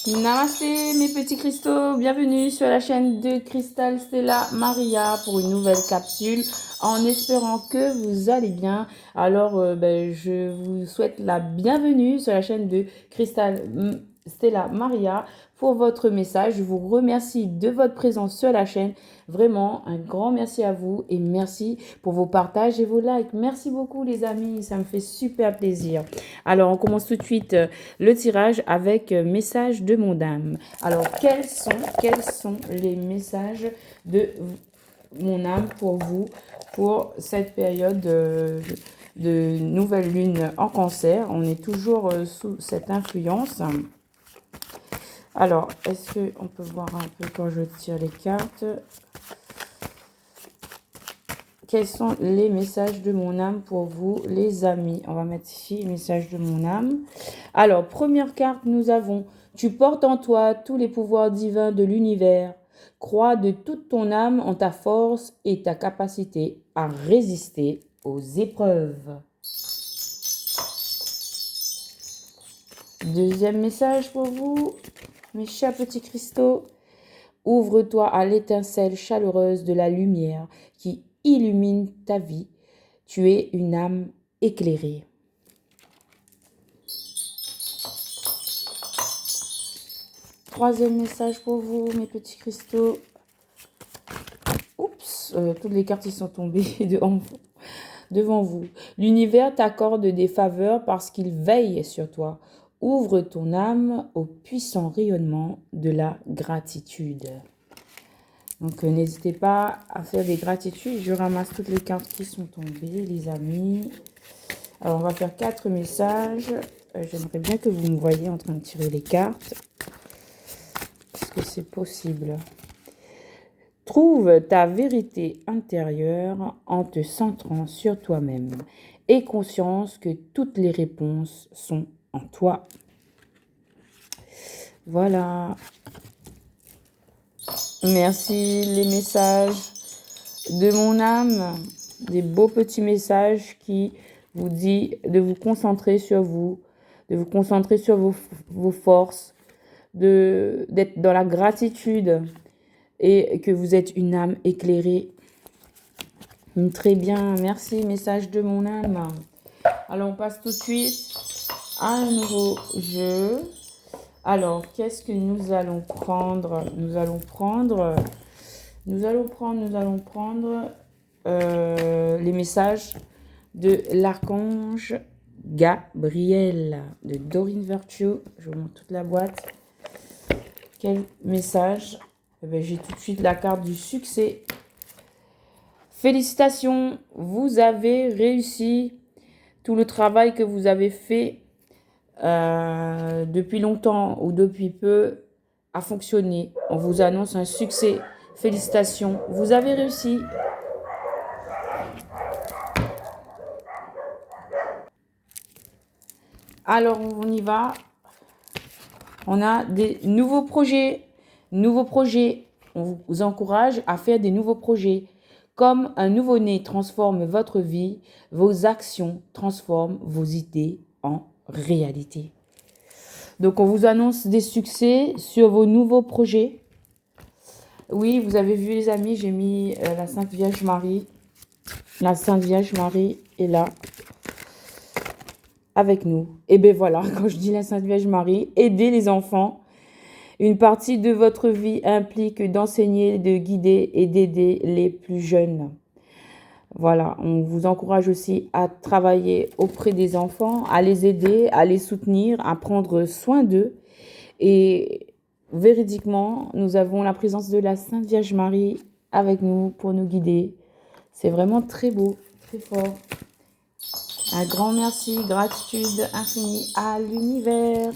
Namasté mes petits cristaux, bienvenue sur la chaîne de Cristal Stella Maria pour une nouvelle capsule en espérant que vous allez bien. Alors je vous souhaite la bienvenue sur la chaîne de Cristal Stella Maria pour votre message. Je vous remercie de votre présence sur la chaîne. Vraiment, un grand merci à vous et merci pour vos partages et vos likes. Merci beaucoup les amis, ça me fait super plaisir. Alors, on commence tout de suite le tirage avec message de mon âme. Alors, quels sont les messages de mon âme pour vous pour cette période de nouvelle lune en cancer? On est toujours sous cette influence. Alors, est-ce qu'on peut voir un peu quand je tire les cartes? Quels sont les messages de mon âme pour vous, les amis? On va mettre ici, message de mon âme. Alors, première carte, nous avons « Tu portes en toi tous les pouvoirs divins de l'univers. Crois de toute ton âme en ta force et ta capacité à résister aux épreuves. » Deuxième message pour vous, mes chers petits cristaux. Ouvre-toi à l'étincelle chaleureuse de la lumière qui illumine ta vie. Tu es une âme éclairée. Troisième message pour vous, mes petits cristaux. Oups, toutes les cartes sont tombées devant vous. L'univers t'accorde des faveurs parce qu'il veille sur toi. Ouvre ton âme au puissant rayonnement de la gratitude. Donc, n'hésitez pas à faire des gratitudes. Je ramasse toutes les cartes qui sont tombées, les amis. Alors, on va faire 4 messages. J'aimerais bien que vous me voyez en train de tirer les cartes. Est-ce que c'est possible? Trouve ta vérité intérieure en te centrant sur toi-même. Aie conscience que toutes les réponses sont en toi. Voilà. Merci les messages de mon âme. Des beaux petits messages qui vous disent de vous concentrer sur vous, de vous concentrer sur vos forces, d'être dans la gratitude et que vous êtes une âme éclairée. Très bien, merci, message de mon âme. Alors, on passe tout de suite à un nouveau jeu. Alors, qu'est-ce que nous allons prendre? Nous allons prendre les messages de l'archange Gabriel de Dorine Virtue. Je vous montre toute la boîte. Quel message? J'ai tout de suite la carte du succès. Félicitations, vous avez réussi. Tout le travail que vous avez fait depuis longtemps ou depuis peu a fonctionné. On vous annonce un succès. Félicitations, vous avez réussi. Alors, on y va. On a des nouveaux projets. On vous encourage à faire des nouveaux projets. Comme un nouveau-né transforme votre vie, vos actions transforment vos idées en réalité. Donc, on vous annonce des succès sur vos nouveaux projets. Oui, vous avez vu les amis, j'ai mis la Sainte Vierge Marie. La Sainte Vierge Marie est là avec nous. Et bien voilà, quand je dis la Sainte Vierge Marie, aidez les enfants. Une partie de votre vie implique d'enseigner, de guider et d'aider les plus jeunes. Voilà, on vous encourage aussi à travailler auprès des enfants, à les aider, à les soutenir, à prendre soin d'eux. Et véridiquement, nous avons la présence de la Sainte Vierge Marie avec nous pour nous guider. C'est vraiment très beau, très fort. Un grand merci, gratitude infinie à l'univers.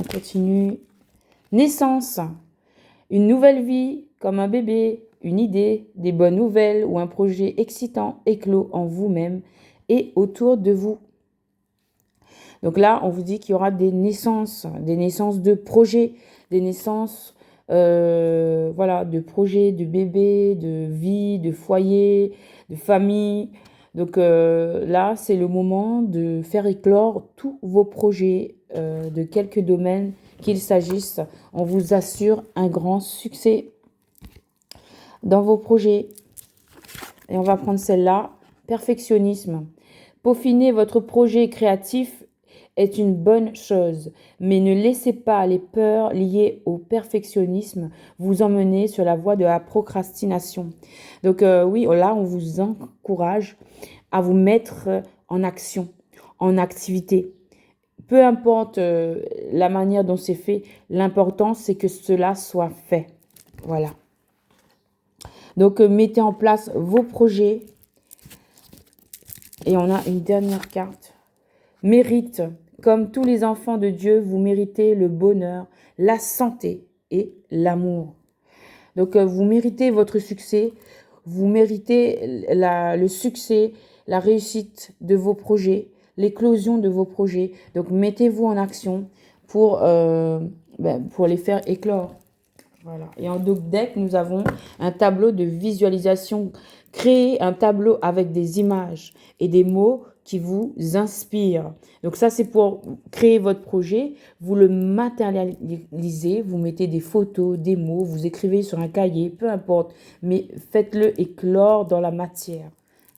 On continue. Naissance. Une nouvelle vie, comme un bébé, une idée, des bonnes nouvelles ou un projet excitant éclos en vous-même et autour de vous. Donc là, on vous dit qu'il y aura des naissances de projets, des naissances de projets, de bébés, de vie, de foyer, de famille. Donc là, c'est le moment de faire éclore tous vos projets de quelques domaines qu'il s'agisse. On vous assure un grand succès dans vos projets. Et on va prendre celle-là, perfectionnisme. Peaufiner votre projet créatif est une bonne chose, mais ne laissez pas les peurs liées au perfectionnisme vous emmener sur la voie de la procrastination. Donc oui, là, on vous encourage à vous mettre en action, en activité. Peu importe la manière dont c'est fait, l'important, c'est que cela soit fait. Voilà. Donc, mettez en place vos projets. Et on a une dernière carte. Mérite. Comme tous les enfants de Dieu, vous méritez le bonheur, la santé et l'amour. Donc, vous méritez votre succès. Vous méritez le succès, la réussite de vos projets, l'éclosion de vos projets. Donc, mettez-vous en action pour les faire éclore. Voilà. Et en deck, nous avons un tableau de visualisation. Créez un tableau avec des images et des mots qui vous inspirent. Donc ça, c'est pour créer votre projet. Vous le matérialisez, vous mettez des photos, des mots, vous écrivez sur un cahier, peu importe. Mais faites-le éclore dans la matière.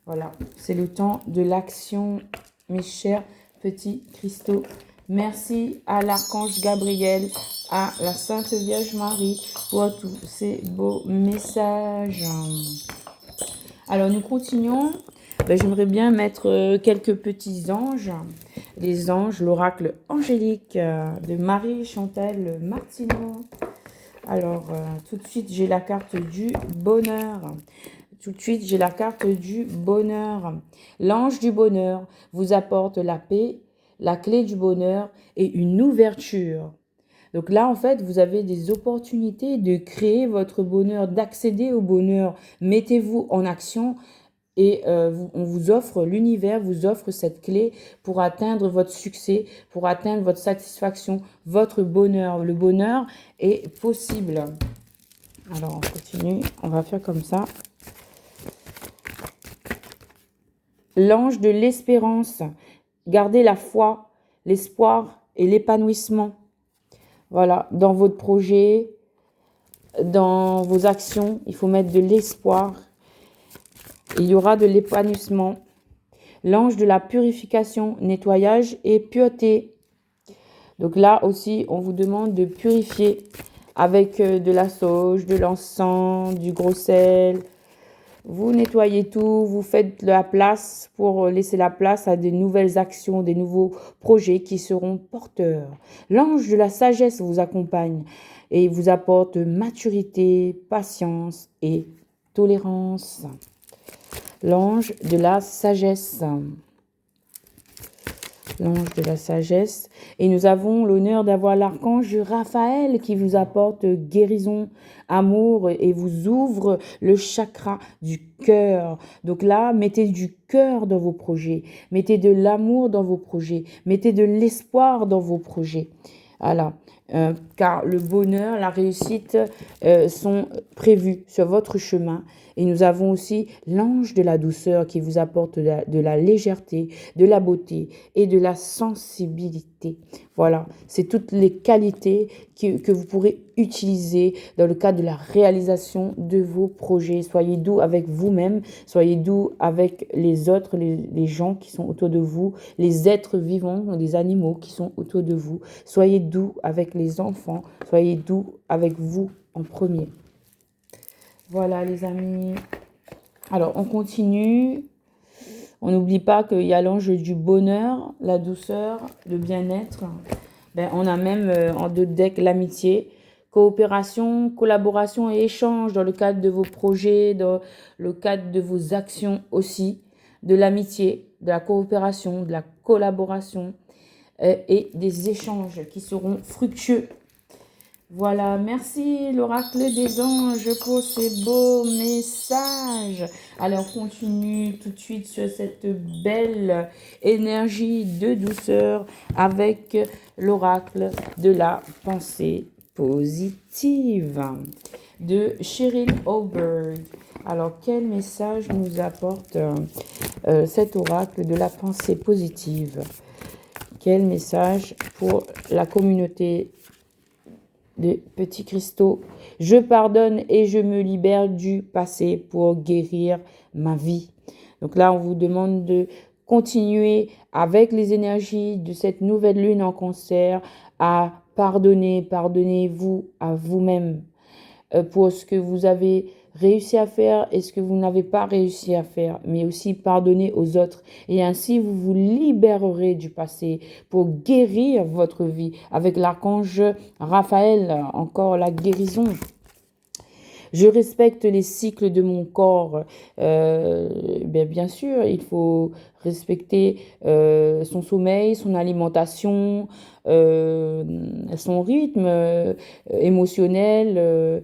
Voilà, c'est le temps de l'action, mes chers petits cristaux. Merci à l'archange Gabriel, à la Sainte Vierge Marie pour tous ces beaux messages. Alors, nous continuons. J'aimerais bien mettre quelques petits anges. Les anges, l'oracle angélique de Marie-Chantal Martineau. Alors, tout de suite, j'ai la carte du bonheur. Tout de suite, j'ai la carte du bonheur. L'ange du bonheur vous apporte la paix, la clé du bonheur et une ouverture. Donc là, en fait, vous avez des opportunités de créer votre bonheur, d'accéder au bonheur. Mettez-vous en action et on vous offre, l'univers vous offre cette clé pour atteindre votre succès, pour atteindre votre satisfaction, votre bonheur. Le bonheur est possible. Alors, on continue. On va faire comme ça. L'ange de l'espérance. Gardez la foi, l'espoir et l'épanouissement. Voilà, dans votre projet, dans vos actions, il faut mettre de l'espoir. Il y aura de l'épanouissement. L'ange de la purification, nettoyage et pureté. Donc là aussi, on vous demande de purifier avec de la sauge, de l'encens, du gros sel. Vous nettoyez tout, vous faites la place pour laisser la place à de nouvelles actions, des nouveaux projets qui seront porteurs. L'ange de la sagesse vous accompagne et vous apporte maturité, patience et tolérance. L'ange de la sagesse. L'ange de la sagesse. Et nous avons l'honneur d'avoir l'archange Raphaël qui vous apporte guérison, amour et vous ouvre le chakra du cœur. Donc là, mettez du cœur dans vos projets, mettez de l'amour dans vos projets, mettez de l'espoir dans vos projets. Voilà. Car le bonheur, la réussite sont prévus sur votre chemin. Et nous avons aussi l'ange de la douceur qui vous apporte de la légèreté, de la beauté et de la sensibilité. Voilà, c'est toutes les qualités que vous pourrez utiliser dans le cadre de la réalisation de vos projets. Soyez doux avec vous-même, soyez doux avec les autres, les gens qui sont autour de vous, les êtres vivants, les animaux qui sont autour de vous. Soyez doux avec les enfants, soyez doux avec vous en premier. Voilà les amis. Alors on continue. On n'oublie pas qu'il y a l'ange du bonheur, la douceur, le bien-être. On a même en deux decks l'amitié, coopération, collaboration et échange dans le cadre de vos projets, dans le cadre de vos actions aussi, de l'amitié, de la coopération, de la collaboration et des échanges qui seront fructueux. Voilà, merci l'oracle des anges pour ces beaux messages. Alors, on continue tout de suite sur cette belle énergie de douceur avec l'oracle de la pensée positive de Cheryl Oberg. Alors, quel message nous apporte cet oracle de la pensée positive? Quel message pour la communauté de petits cristaux? Je pardonne et je me libère du passé pour guérir ma vie. Donc là, on vous demande de continuer avec les énergies de cette nouvelle lune en Cancer à pardonner, pardonnez-vous à vous-même pour ce que vous avez réussi à faire et ce que vous n'avez pas réussi à faire, mais aussi pardonner aux autres. Et ainsi, vous vous libérerez du passé pour guérir votre vie avec l'archange Raphaël, encore la guérison. Je respecte les cycles de mon corps. Bien sûr, il faut respecter son sommeil, son alimentation, son rythme émotionnel.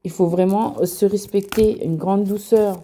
Il faut vraiment se respecter, une grande douceur.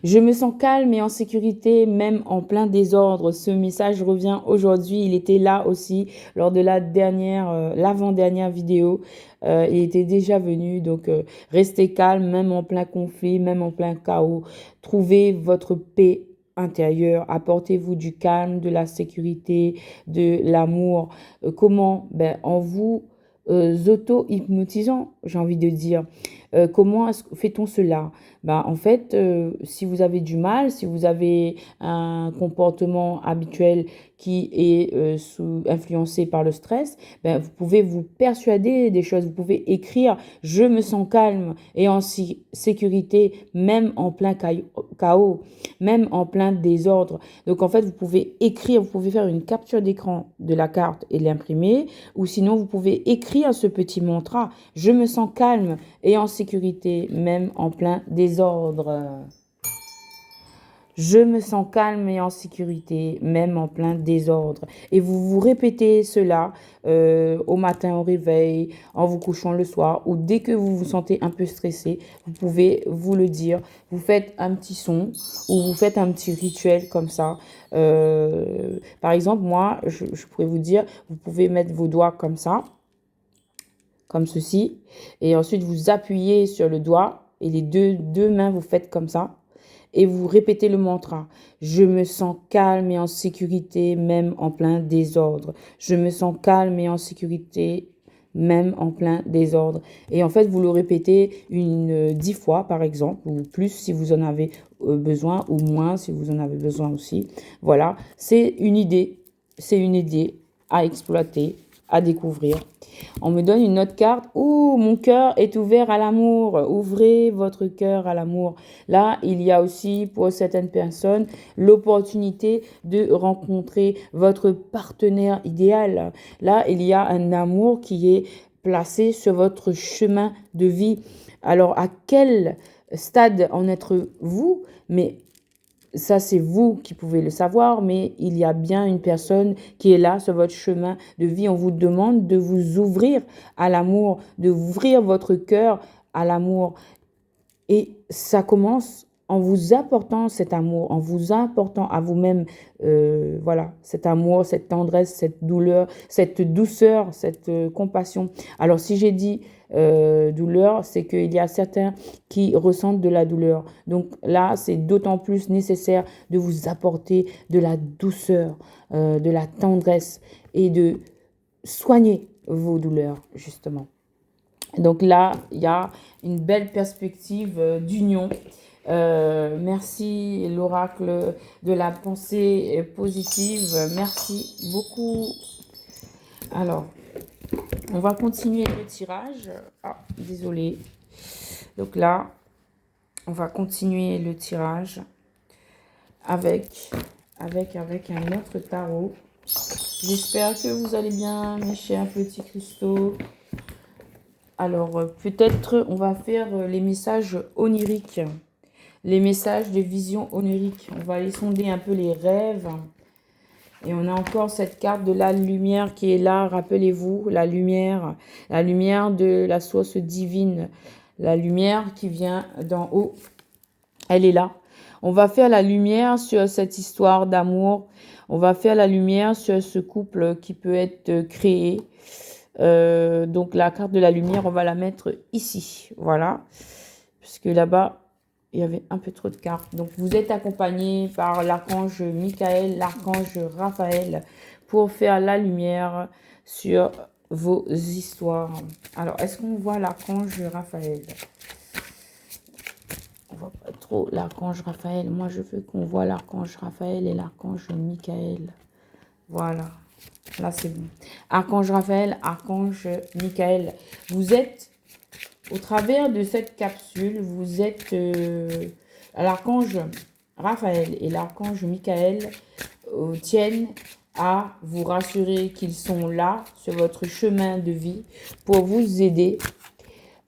Je me sens calme et en sécurité, même en plein désordre. Ce message revient aujourd'hui. Il était là aussi lors de l'avant-dernière vidéo. Il était déjà venu. Donc, restez calme, même en plein conflit, même en plein chaos. Trouvez votre paix intérieure. Apportez-vous du calme, de la sécurité, de l'amour. Comment? En vous auto-hypnotisant, j'ai envie de dire. Comment fait-on cela? En fait, si vous avez du mal, si vous avez un comportement habituel qui est influencé par le stress, vous pouvez vous persuader des choses. Vous pouvez écrire « Je me sens calme et en sécurité, même en plein chaos, même en plein désordre. » Donc, en fait, vous pouvez écrire, vous pouvez faire une capture d'écran de la carte et l'imprimer. Ou sinon, vous pouvez écrire ce petit mantra « Je me sens calme et en sécurité, même en plein désordre. » Je me sens calme et en sécurité, même en plein désordre. Et vous vous répétez cela au matin au réveil, en vous couchant le soir, ou dès que vous vous sentez un peu stressé, vous pouvez vous le dire. Vous faites un petit son ou vous faites un petit rituel comme ça. Par exemple, moi, je pourrais vous dire, vous pouvez mettre vos doigts comme ça, comme ceci, et ensuite vous appuyez sur le doigt et les deux mains vous faites comme ça. Et vous répétez le mantra. Je me sens calme et en sécurité, même en plein désordre. Je me sens calme et en sécurité, même en plein désordre. Et en fait, vous le répétez 10 fois, par exemple, ou plus si vous en avez besoin, ou moins si vous en avez besoin aussi. Voilà, c'est une idée. C'est une idée à exploiter, à découvrir. On me donne une autre carte. Oh, mon cœur est ouvert à l'amour. Ouvrez votre cœur à l'amour. Là, il y a aussi pour certaines personnes l'opportunité de rencontrer votre partenaire idéal. Là, il y a un amour qui est placé sur votre chemin de vie. Alors, à quel stade en êtes-vous? Mais ça, c'est vous qui pouvez le savoir, mais il y a bien une personne qui est là sur votre chemin de vie. On vous demande de vous ouvrir à l'amour, de ouvrir votre cœur à l'amour. Et ça commence en vous apportant cet amour, en vous apportant à vous-même, voilà, cet amour, cette tendresse, cette douleur, cette douceur, cette compassion. Alors, si j'ai dit douleur, c'est qu'il y a certains qui ressentent de la douleur. Donc là, c'est d'autant plus nécessaire de vous apporter de la douceur, de la tendresse et de soigner vos douleurs, justement. Donc là, il y a une belle perspective d'union. Merci l'oracle de la pensée positive. Merci beaucoup. Alors, on va continuer le tirage. Ah, désolé. Donc là, on va continuer le tirage avec un autre tarot. J'espère que vous allez bien, mes chers petits cristaux. Alors, peut-être on va faire les messages oniriques, les messages de vision onirique. On va aller sonder un peu les rêves. Et on a encore cette carte de la lumière qui est là, rappelez-vous, la lumière de la source divine, la lumière qui vient d'en haut, elle est là. On va faire la lumière sur cette histoire d'amour, on va faire la lumière sur ce couple qui peut être créé. Donc la carte de la lumière, on va la mettre ici. Voilà. Puisque là-bas, il y avait un peu trop de cartes. Donc vous êtes accompagné par l'archange Michael, l'archange Raphaël pour faire la lumière sur vos histoires. Alors, est-ce qu'on voit l'archange Raphaël? On voit pas trop l'archange Raphaël. Moi, je veux qu'on voit l'archange Raphaël et l'archange Michael. Voilà. Là, c'est bon. Archange Raphaël, archange Michael. Vous êtes, au travers de cette capsule, vous êtes l'archange Raphaël et l'archange Michael tiennent à vous rassurer qu'ils sont là sur votre chemin de vie pour vous aider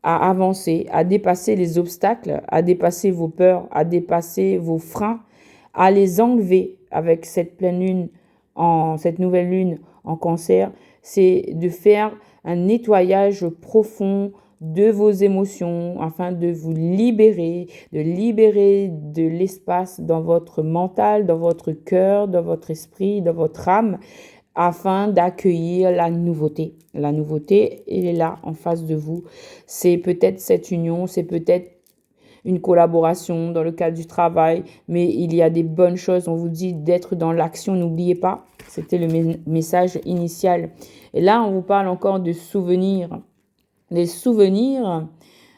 à avancer, à dépasser les obstacles, à dépasser vos peurs, à dépasser vos freins, à les enlever avec cette pleine lune, cette nouvelle lune en Cancer. C'est de faire un nettoyage profond de vos émotions afin de vous libérer, de l'espace dans votre mental, dans votre cœur, dans votre esprit, dans votre âme, afin d'accueillir la nouveauté. La nouveauté, elle est là en face de vous. C'est peut-être cette union, c'est peut-être une collaboration dans le cadre du travail, mais il y a des bonnes choses. On vous dit d'être dans l'action, n'oubliez pas. C'était le message initial. Et là, on vous parle encore de souvenirs. Les souvenirs,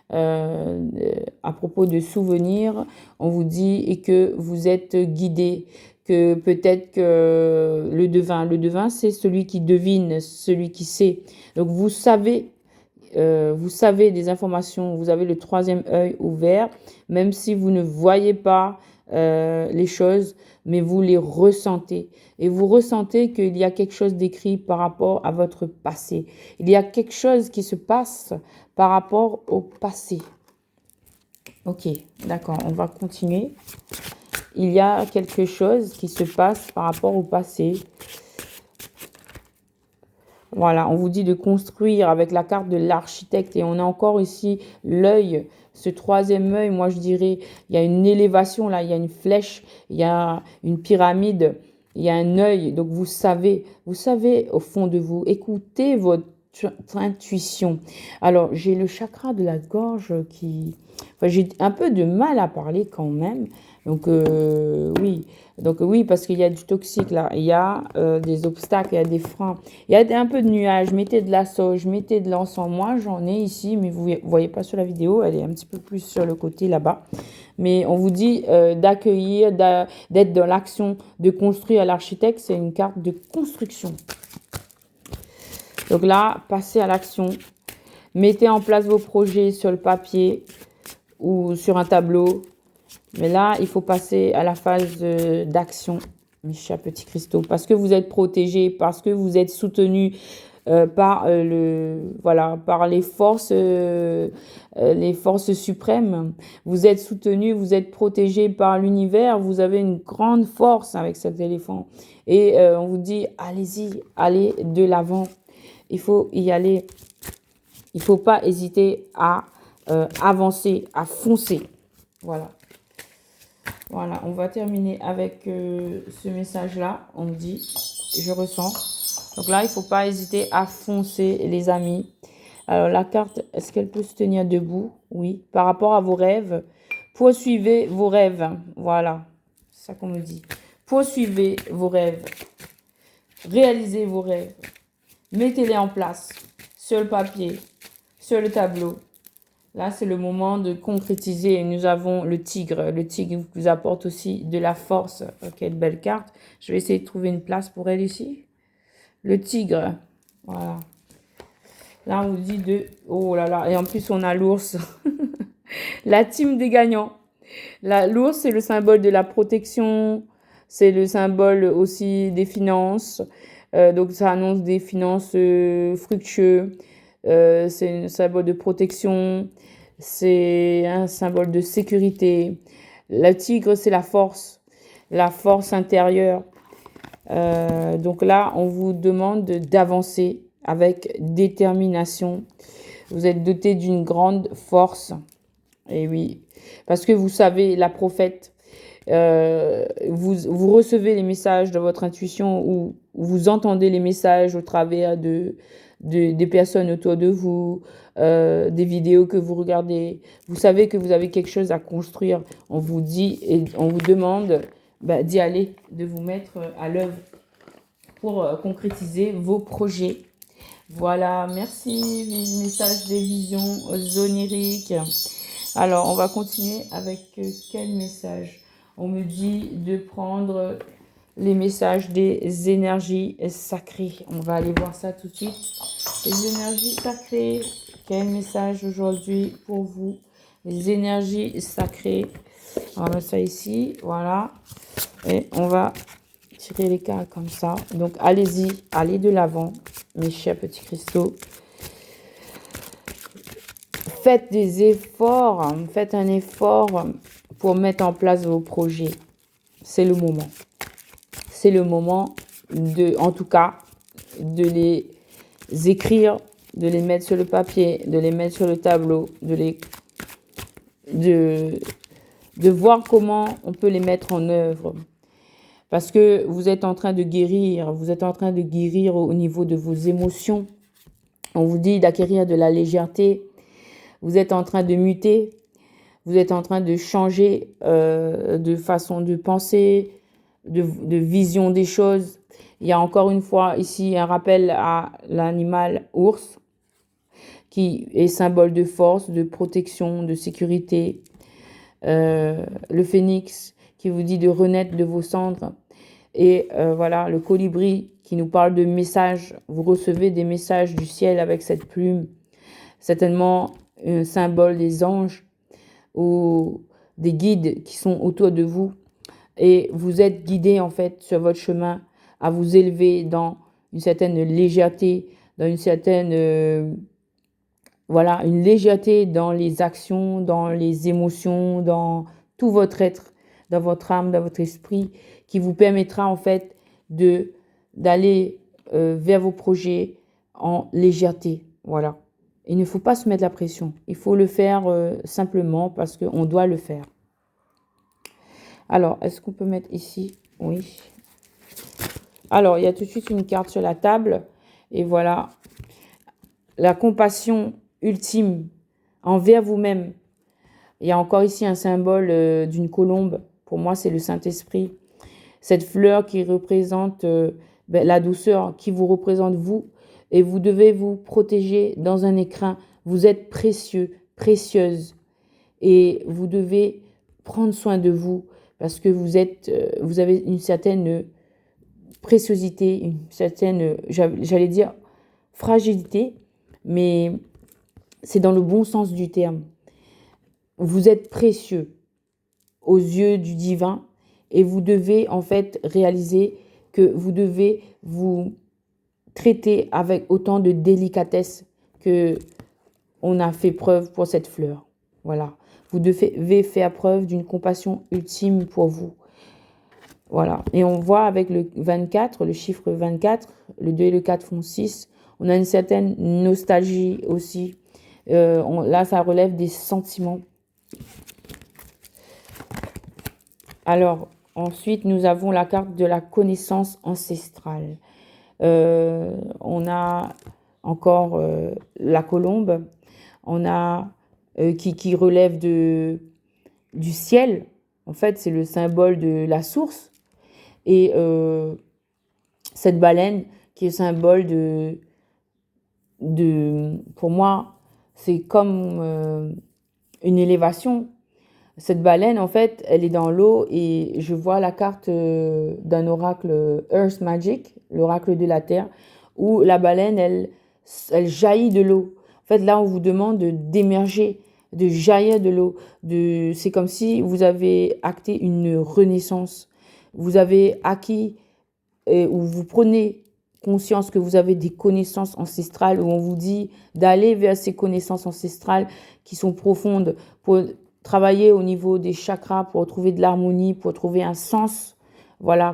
à propos de souvenirs, on vous dit que vous êtes guidé, que peut-être que le devin, c'est celui qui devine, celui qui sait. Donc vous savez des informations, vous avez le troisième œil ouvert, même si vous ne voyez pas les choses, mais vous les ressentez. Et vous ressentez qu'il y a quelque chose d'écrit par rapport à votre passé. Il y a quelque chose qui se passe par rapport au passé. Ok, d'accord, on va continuer. Il y a quelque chose qui se passe par rapport au passé. Voilà, on vous dit de construire avec la carte de l'architecte. Et on a encore ici l'œil, ce troisième œil. Moi, je dirais, il y a une élévation là, il y a une flèche, il y a une pyramide, il y a un œil. Donc, vous savez au fond de vous. Écoutez votre intuition. Alors, j'ai le chakra de la gorge qui... Enfin, j'ai un peu de mal à parler quand même. Donc, oui. Donc, oui, parce qu'il y a du toxique là. Il y a des obstacles, il y a des freins. Il y a un peu de nuages. Mettez de la sauge, mettez de l'encens. Moi, j'en ai ici, mais vous ne voyez pas sur la vidéo. Elle est un petit peu plus sur le côté là-bas. Mais on vous dit d'accueillir, d'être dans l'action, de construire. L'architecte, c'est une carte de construction. Donc là, passez à l'action. Mettez en place vos projets sur le papier ou sur un tableau. Mais là, il faut passer à la phase d'action, mes chers petits cristaux, parce que vous êtes protégés, parce que vous êtes soutenus par par les forces suprêmes. Vous êtes soutenus, vous êtes protégés par l'univers. Vous avez une grande force avec cet éléphant. Et on vous dit, allez-y, allez de l'avant. Il faut y aller. Il ne faut pas hésiter à avancer, à foncer. Voilà. Voilà, on va terminer avec ce message-là. On me dit, je ressens. Donc là, il ne faut pas hésiter à foncer, les amis. Alors, la carte, est-ce qu'elle peut se tenir debout? Oui. Par rapport à vos rêves, poursuivez vos rêves. Voilà, c'est ça qu'on me dit. Poursuivez vos rêves. Réalisez vos rêves. Mettez-les en place sur le papier, sur le tableau. Là, c'est le moment de concrétiser. Nous avons le tigre. Le tigre vous apporte aussi de la force. Quelle belle carte. Je vais essayer de trouver une place pour elle ici. Le tigre. Voilà. Là, on vous dit de... Oh là là. Et en plus, on a l'ours. La team des gagnants. L'ours, c'est le symbole de la protection. C'est le symbole aussi des finances. Donc, ça annonce des finances fructueuses. C'est un symbole de protection, c'est un symbole de sécurité. Le tigre, c'est la force intérieure. Donc là, on vous demande d'avancer avec détermination. Vous êtes doté d'une grande force. Et oui, parce que vous savez, la prophète, Vous recevez les messages de votre intuition ou vous entendez les messages au travers des personnes autour de vous, des vidéos que vous regardez. Vous savez que vous avez quelque chose à construire. On vous dit et on vous demande d'y aller, de vous mettre à l'œuvre pour concrétiser vos projets. Voilà, merci, message des visions oniriques. Alors, on va continuer avec quel message? On me dit de prendre les messages des énergies sacrées. On va aller voir ça tout de suite. Les énergies sacrées. Quel message aujourd'hui pour vous? Les énergies sacrées. On va mettre ça ici. Voilà. Et on va tirer les cartes comme ça. Donc, allez-y. Allez de l'avant, mes chers petits cristaux. Faites des efforts. Faites un effort pour mettre en place vos projets. C'est le moment. C'est le moment en tout cas, de les écrire, de les mettre sur le papier, de les mettre sur le tableau, de voir comment on peut les mettre en œuvre. Parce que vous êtes en train de guérir, au niveau de vos émotions. On vous dit d'acquérir de la légèreté. Vous êtes en train de muter, vous êtes en train de changer de façon de penser, de vision des choses. Il y a encore une fois ici un rappel à l'animal ours qui est symbole de force, de protection, de sécurité. Le phénix qui vous dit de renaître de vos cendres. Et voilà, le colibri qui nous parle de messages. Vous recevez des messages du ciel avec cette plume. Certainement un symbole des anges ou des guides qui sont autour de vous. Et vous êtes guidé en fait sur votre chemin à vous élever dans une certaine légèreté, dans une certaine... voilà, une légèreté dans les actions, dans les émotions, dans tout votre être, dans votre âme, dans votre esprit, qui vous permettra en fait d'aller vers vos projets en légèreté. Voilà. Il ne faut pas se mettre la pression. Il faut le faire simplement parce qu'on doit le faire. Alors, est-ce qu'on peut mettre ici? Oui. Alors, il y a tout de suite une carte sur la table. Et voilà. La compassion ultime envers vous-même. Il y a encore ici un symbole d'une colombe. Pour moi, c'est le Saint-Esprit. Cette fleur qui représente la douceur, qui vous représente vous. Et vous devez vous protéger dans un écrin. Vous êtes précieux, précieuse. Et vous devez prendre soin de vous parce que vous avez une certaine préciosité, une certaine, j'allais dire, fragilité, mais c'est dans le bon sens du terme. Vous êtes précieux aux yeux du divin et vous devez en fait réaliser que vous devez vous traiter avec autant de délicatesse que on a fait preuve pour cette fleur. Voilà. Vous devez faire preuve d'une compassion ultime pour vous. Voilà. Et on voit avec le 24, le chiffre 24, le 2 et le 4 font 6. On a une certaine nostalgie aussi. Là, ça relève des sentiments. Alors, ensuite, nous avons la carte de la connaissance ancestrale. On a encore la colombe. On a qui relève du ciel. En fait, c'est le symbole de la source. Et cette baleine qui est symbole pour moi, c'est comme une élévation. Cette baleine, en fait, elle est dans l'eau et je vois la carte d'un oracle Earth Magic, l'oracle de la Terre, où la baleine, elle jaillit de l'eau. En fait, là, on vous demande d'émerger, de jaillir de l'eau. C'est comme si vous avez acté une renaissance. Vous avez acquis ou vous prenez conscience que vous avez des connaissances ancestrales, où on vous dit d'aller vers ces connaissances ancestrales qui sont profondes pour travailler au niveau des chakras, pour trouver de l'harmonie, pour trouver un sens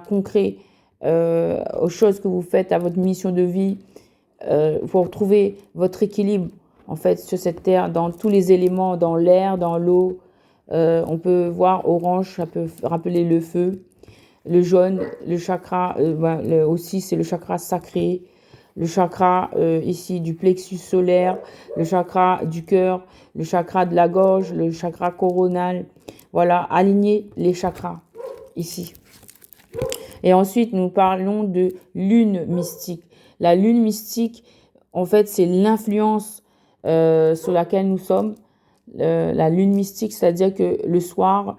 concret aux choses que vous faites, à votre mission de vie, pour trouver votre équilibre en fait sur cette terre, dans tous les éléments, dans l'air, dans l'eau, On peut voir orange, ça peut rappeler le feu. Le jaune, le chakra, aussi, c'est le chakra sacré. Le chakra ici du plexus solaire, le chakra du cœur, le chakra de la gorge, le chakra coronal. Voilà, aligner les chakras ici. Et ensuite, nous parlons de lune mystique. La lune mystique, en fait, c'est l'influence sur laquelle nous sommes. La lune mystique, c'est-à-dire que le soir,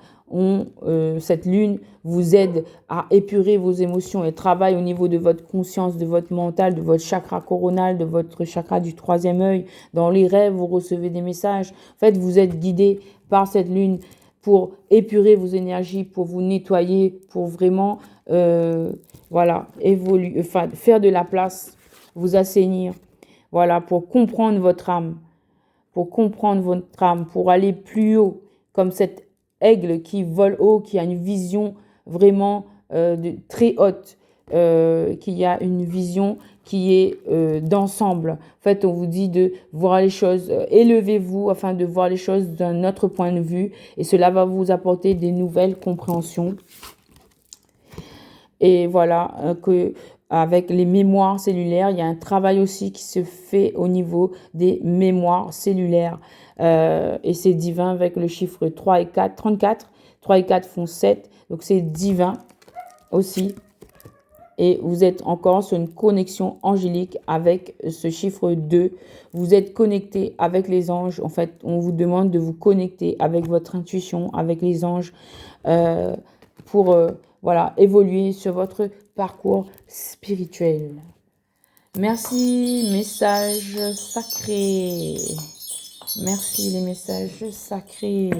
cette lune vous aide à épurer vos émotions et travaille au niveau de votre conscience, de votre mental, de votre chakra coronal, de votre chakra du troisième œil. Dans les rêves, vous recevez des messages. En fait, vous êtes guidé par cette lune pour épurer vos énergies, pour vous nettoyer, pour vraiment voilà, évoluer, enfin, faire de la place, vous assainir, voilà, pour comprendre votre âme, pour aller plus haut, comme cet aigle qui vole haut, qui a une vision vraiment très haute, qui a une vision qui est d'ensemble. En fait, on vous dit de voir les choses, élevez-vous afin de voir les choses d'un autre point de vue, et cela va vous apporter des nouvelles compréhensions. Et voilà, que avec les mémoires cellulaires, il y a un travail aussi qui se fait au niveau des mémoires cellulaires. Et c'est divin avec le chiffre 3 et 4, 34. 3 et 4 font 7, donc c'est divin aussi. Et vous êtes encore sur une connexion angélique avec ce chiffre 2. Vous êtes connecté avec les anges. En fait, on vous demande de vous connecter avec votre intuition, avec les anges, pour voilà, évoluer sur votre parcours spirituel. Merci, messages sacrés. Merci, les messages sacrés.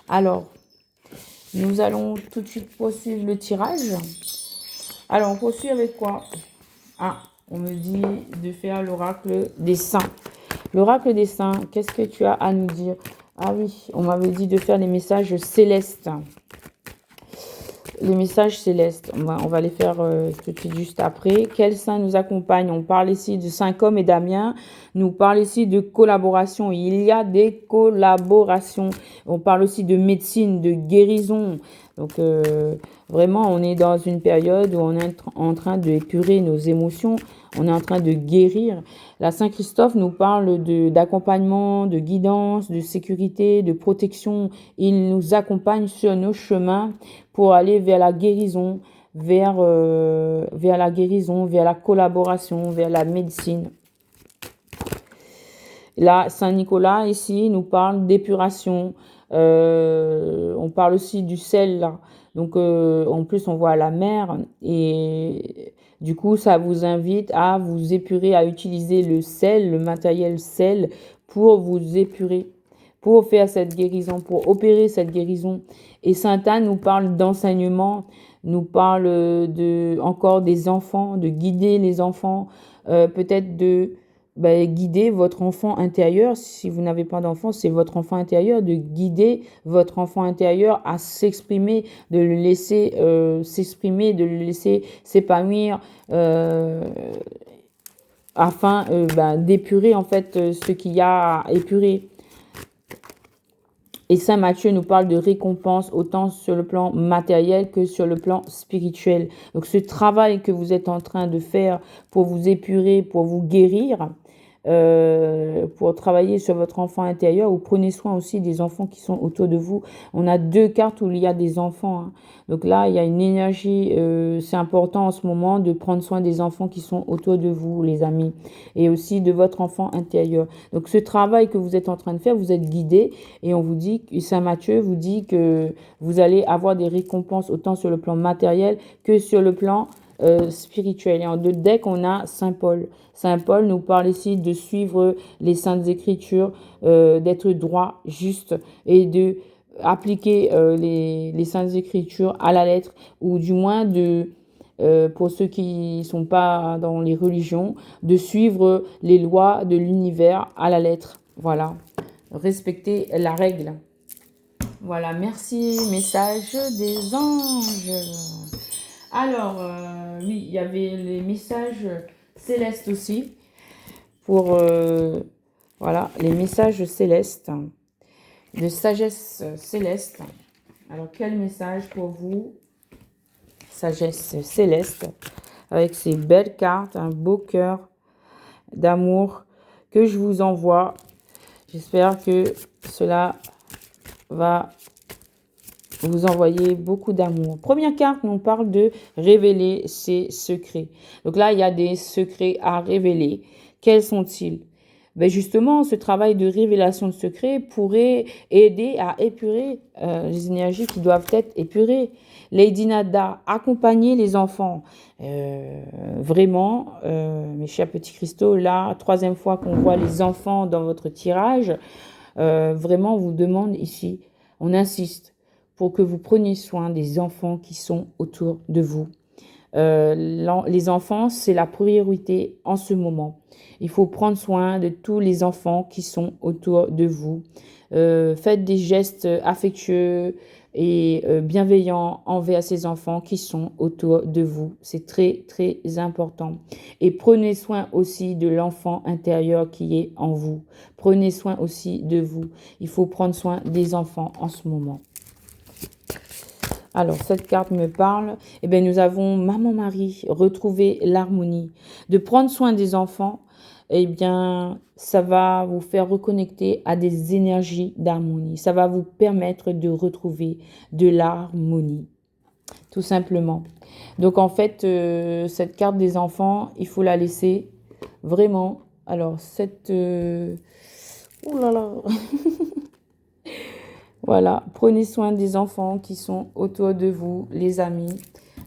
Alors, nous allons tout de suite poursuivre le tirage. Alors, on poursuit avec quoi? Ah, on me dit de faire l'oracle des saints. L'oracle des saints, qu'est-ce que tu as à nous dire? Ah oui, on m'avait dit de faire les messages célestes. Les messages célestes, on va les faire tout de suite juste après. Quels saints nous accompagnent? On parle ici de Saint Comme et Damien. Nous parle ici de collaboration. Il y a des collaborations. On parle aussi de médecine, de guérison. Donc vraiment, on est dans une période où on est en train d'épurer nos émotions. On est en train de guérir. La Saint-Christophe nous parle d'accompagnement, de guidance, de sécurité, de protection. Il nous accompagne sur nos chemins pour aller vers la guérison, vers la collaboration, vers la médecine. Là, Saint-Nicolas, ici, nous parle d'épuration. On parle aussi du sel, là. Donc, en plus, on voit la mer. Et du coup, ça vous invite à vous épurer, à utiliser le sel, le matériel sel, pour vous épurer, pour faire cette guérison, pour opérer cette guérison. Et Sainte Anne nous parle d'enseignement, nous parle encore des enfants, de guider les enfants, peut-être de guider votre enfant intérieur. Si vous n'avez pas d'enfant, c'est votre enfant intérieur, de guider votre enfant intérieur à s'exprimer, de le laisser s'exprimer, de le laisser s'épanouir, afin d'épurer en fait ce qu'il y a à épurer. Et Saint Matthieu nous parle de récompense autant sur le plan matériel que sur le plan spirituel. Donc ce travail que vous êtes en train de faire pour vous épurer, pour vous guérir, pour travailler sur votre enfant intérieur, ou prenez soin aussi des enfants qui sont autour de vous. On a 2 cartes où il y a des enfants, hein. Donc là, il y a une énergie, c'est important en ce moment de prendre soin des enfants qui sont autour de vous, les amis, et aussi de votre enfant intérieur. Donc ce travail que vous êtes en train de faire, vous êtes guidé, et on vous dit, Saint Matthieu vous dit que vous allez avoir des récompenses autant sur le plan matériel que sur le plan spirituel. Et en deux decks, on a Saint Paul. Saint Paul nous parle ici de suivre les saintes écritures, d'être droit, juste, et de appliquer les saintes écritures à la lettre, ou du moins pour ceux qui ne sont pas dans les religions, de suivre les lois de l'univers à la lettre. Voilà, respecter la règle. Voilà, merci, message des anges. Alors, oui, il y avait les messages célestes aussi, pour, voilà, les messages célestes. de sagesse céleste. Alors, quel message pour vous, sagesse céleste, avec ces belles cartes, un beau cœur d'amour que je vous envoie. J'espère que cela va vous envoyer beaucoup d'amour. Première carte, on parle de révéler ses secrets. Donc là, il y a des secrets à révéler. Quels sont-ils? Ben justement, ce travail de révélation de secrets pourrait aider à épurer les énergies qui doivent être épurées. Lady Nada, accompagner les enfants. Vraiment, mes chers petits cristaux, là, troisième fois qu'on voit les enfants dans votre tirage, vraiment, on vous demande ici, on insiste pour que vous preniez soin des enfants qui sont autour de vous. Les enfants, c'est la priorité en ce moment. Il faut prendre soin de tous les enfants qui sont autour de vous. Faites des gestes affectueux et bienveillants envers ces enfants qui sont autour de vous. C'est très, très important. Et prenez soin aussi de l'enfant intérieur qui est en vous. Prenez soin aussi de vous. Il faut prendre soin des enfants en ce moment. Alors, cette carte me parle. Eh bien, nous avons Maman Marie, retrouver l'harmonie. De prendre soin des enfants, eh bien, ça va vous faire reconnecter à des énergies d'harmonie. Ça va vous permettre de retrouver de l'harmonie, tout simplement. Donc, en fait, cette carte des enfants, il faut la laisser vraiment. Alors, cette... Ouh là là Voilà, prenez soin des enfants qui sont autour de vous, les amis.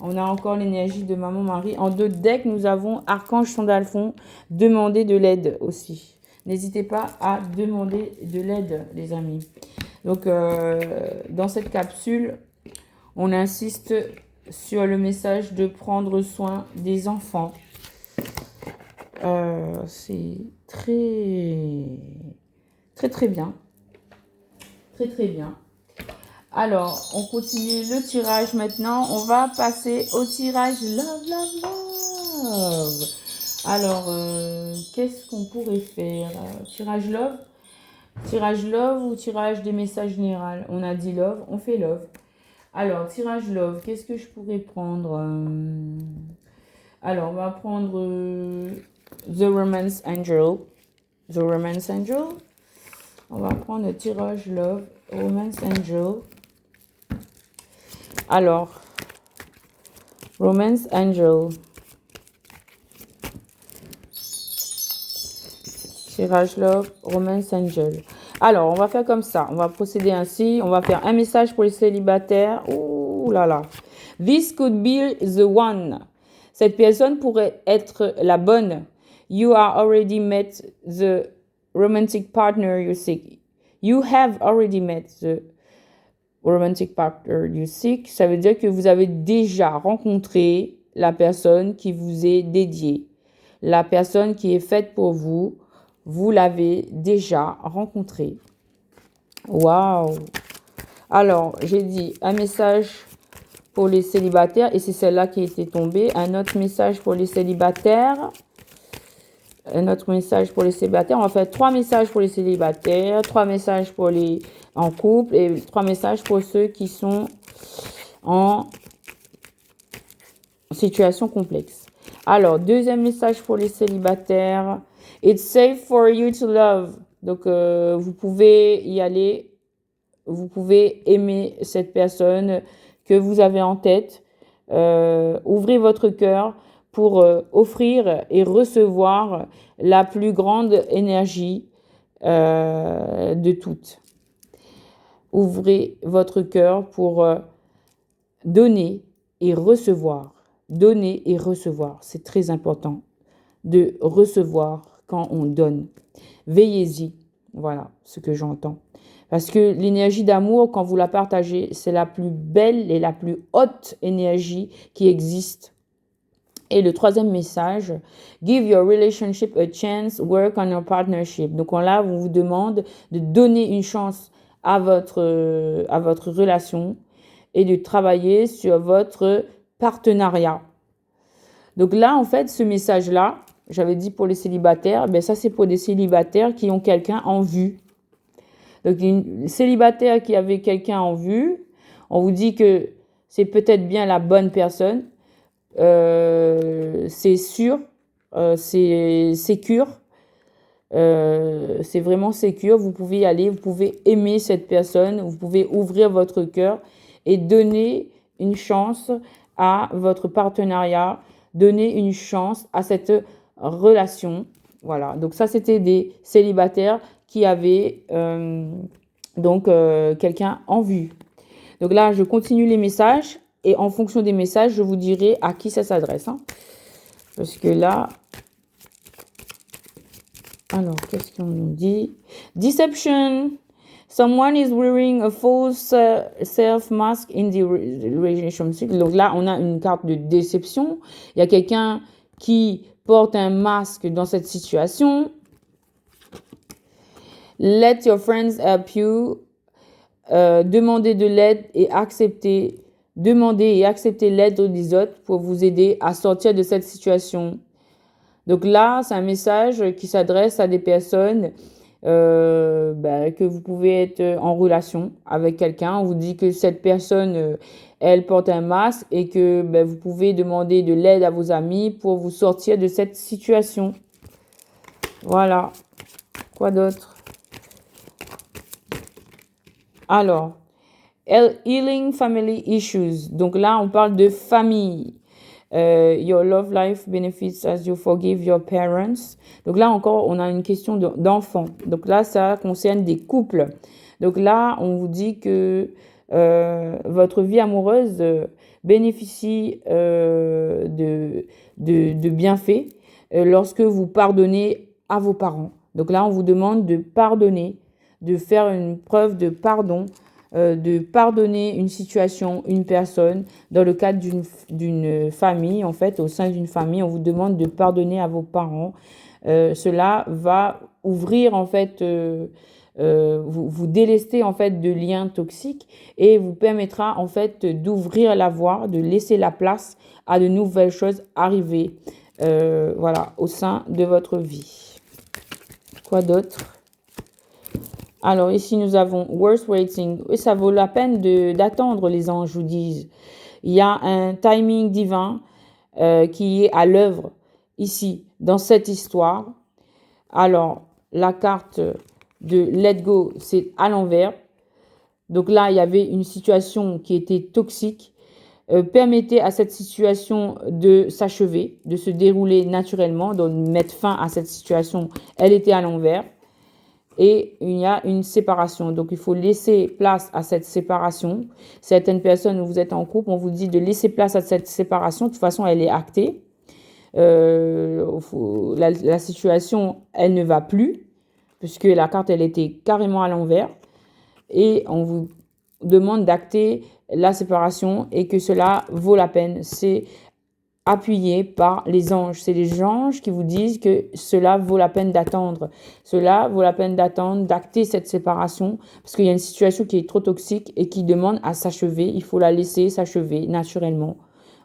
On a encore l'énergie de Maman Marie. En 2 decks, nous avons Archange Sandalphon, demander de l'aide aussi. N'hésitez pas à demander de l'aide, les amis. Donc, dans cette capsule, on insiste sur le message de prendre soin des enfants. C'est très bien. Très bien. Alors, on continue le tirage maintenant. On va passer au tirage Love. Alors, qu'est-ce qu'on pourrait faire? Tirage Love ou tirage des messages généraux? On a dit Love, on fait Love. Alors, tirage Love, qu'est-ce que je pourrais prendre? Alors, on va prendre The Romance Angel. On va prendre le tirage Love, Romance Angel. Alors, Romance Angel. Tirage Love, Romance Angel. Alors, on va faire comme ça. On va procéder ainsi. On va faire un message pour les célibataires. Ouh là là. This could be the one. Cette personne pourrait être la bonne. You are already met the romantic partner you seek. You have already met the romantic partner you seek. Ça veut dire que vous avez déjà rencontré la personne qui vous est dédiée. La personne qui est faite pour vous, vous l'avez déjà rencontrée. Waouh! Alors, j'ai dit un message pour les célibataires et c'est celle-là qui était tombée. Un autre message pour les célibataires. On va faire 3 messages pour les célibataires, 3 messages pour les en couple et 3 messages pour ceux qui sont en situation complexe. Alors, deuxième message pour les célibataires. It's safe for you to love. Donc, vous pouvez y aller. Vous pouvez aimer cette personne que vous avez en tête. Ouvrez votre cœur pour offrir et recevoir la plus grande énergie de toutes. Ouvrez votre cœur pour donner et recevoir. Donner et recevoir, c'est très important de recevoir quand on donne. Veillez-y, voilà ce que j'entends. Parce que l'énergie d'amour, quand vous la partagez, c'est la plus belle et la plus haute énergie qui existe. Et le troisième message, give your relationship a chance, work on your partnership. Donc là, on vous demande de donner une chance à votre relation et de travailler sur votre partenariat. Donc là, en fait, ce message-là, j'avais dit pour les célibataires, ben ça c'est pour des célibataires qui ont quelqu'un en vue. Donc, une célibataire qui avait quelqu'un en vue, on vous dit que c'est peut-être bien la bonne personne. C'est sûr, c'est sécure. C'est vraiment sécure. Vous pouvez y aller, vous pouvez aimer cette personne, vous pouvez ouvrir votre cœur et donner une chance à votre partenariat, donner une chance à cette relation. Voilà, donc ça c'était des célibataires qui avaient quelqu'un en vue. Donc là, je continue les messages et en fonction des messages, je vous dirai à qui ça s'adresse. Hein. Parce que là, alors, qu'est-ce qu'on nous dit? Deception. Someone is wearing a false self-mask in the relationship. Donc là, on a une carte de déception. Il y a quelqu'un qui porte un masque dans cette situation. Let your friends help you. Demandez de l'aide et accepter. Demandez et accepter l'aide des autres pour vous aider à sortir de cette situation. Donc là, c'est un message qui s'adresse à des personnes que vous pouvez être en relation avec quelqu'un. On vous dit que cette personne, elle porte un masque et que vous pouvez demander de l'aide à vos amis pour vous sortir de cette situation. Voilà. Quoi d'autre? Alors, healing family issues. Donc là, on parle de famille. Your love life benefits as you forgive your parents. Donc là encore, on a une question d'enfant. Donc là, ça concerne des couples. Donc là, on vous dit que votre vie amoureuse bénéficie de bienfaits lorsque vous pardonnez à vos parents. Donc là, on vous demande de pardonner, de faire une preuve de pardon, de pardonner une situation, une personne, dans le cadre d'une famille, en fait, au sein d'une famille, on vous demande de pardonner à vos parents. Cela va ouvrir, en fait, vous délester, en fait, de liens toxiques et vous permettra, en fait, d'ouvrir la voie, de laisser la place à de nouvelles choses arriver, voilà, au sein de votre vie. Quoi d'autre? Alors ici, nous avons worth waiting. Et ça vaut la peine d'attendre, les anges vous disent. Il y a un timing divin qui est à l'œuvre ici, dans cette histoire. Alors, la carte de Let Go, c'est à l'envers. Donc là, il y avait une situation qui était toxique. Permettez à cette situation de s'achever, de se dérouler naturellement, de mettre fin à cette situation. Elle était à l'envers. Et il y a une séparation. Donc, il faut laisser place à cette séparation. Certaines personnes, vous êtes en couple, on vous dit de laisser place à cette séparation. De toute façon, elle est actée. La situation, elle ne va plus, puisque la carte, elle était carrément à l'envers. Et on vous demande d'acter la séparation et que cela vaut la peine. C'est appuyé par les anges. C'est les anges qui vous disent que cela vaut la peine d'attendre. Cela vaut la peine d'attendre, d'acter cette séparation, parce qu'il y a une situation qui est trop toxique et qui demande à s'achever. Il faut la laisser s'achever naturellement.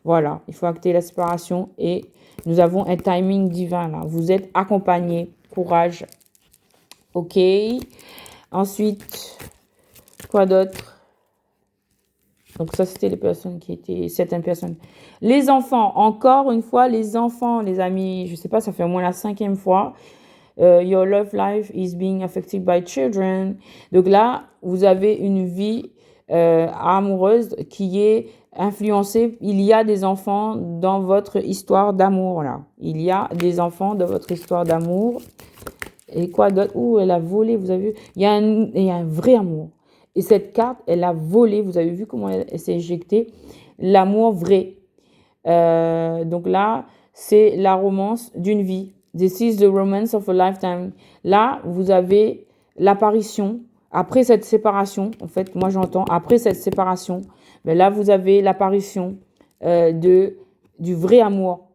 Voilà, il faut acter la séparation et nous avons un timing divin là. Vous êtes accompagné. Courage. Ok. Ensuite, quoi d'autre? Donc ça, c'était les personnes qui étaient, certaines personnes. Les enfants, encore une fois, les enfants, les amis, je sais pas, ça fait au moins la 5e fois. Your love life is being affected by children. Donc là, vous avez une vie amoureuse qui est influencée. Il y a des enfants dans votre histoire d'amour, là. Il y a des enfants dans votre histoire d'amour. Et quoi d'autre? Ouh, elle a volé, vous avez vu? Il y a un vrai amour. Et cette carte, elle a volé. Vous avez vu comment elle s'est éjectée. L'amour vrai. Donc là, c'est la romance d'une vie. This is the romance of a lifetime. Là, vous avez l'apparition. Après cette séparation, en fait, moi j'entends, après cette séparation, mais là, vous avez l'apparition du vrai amour,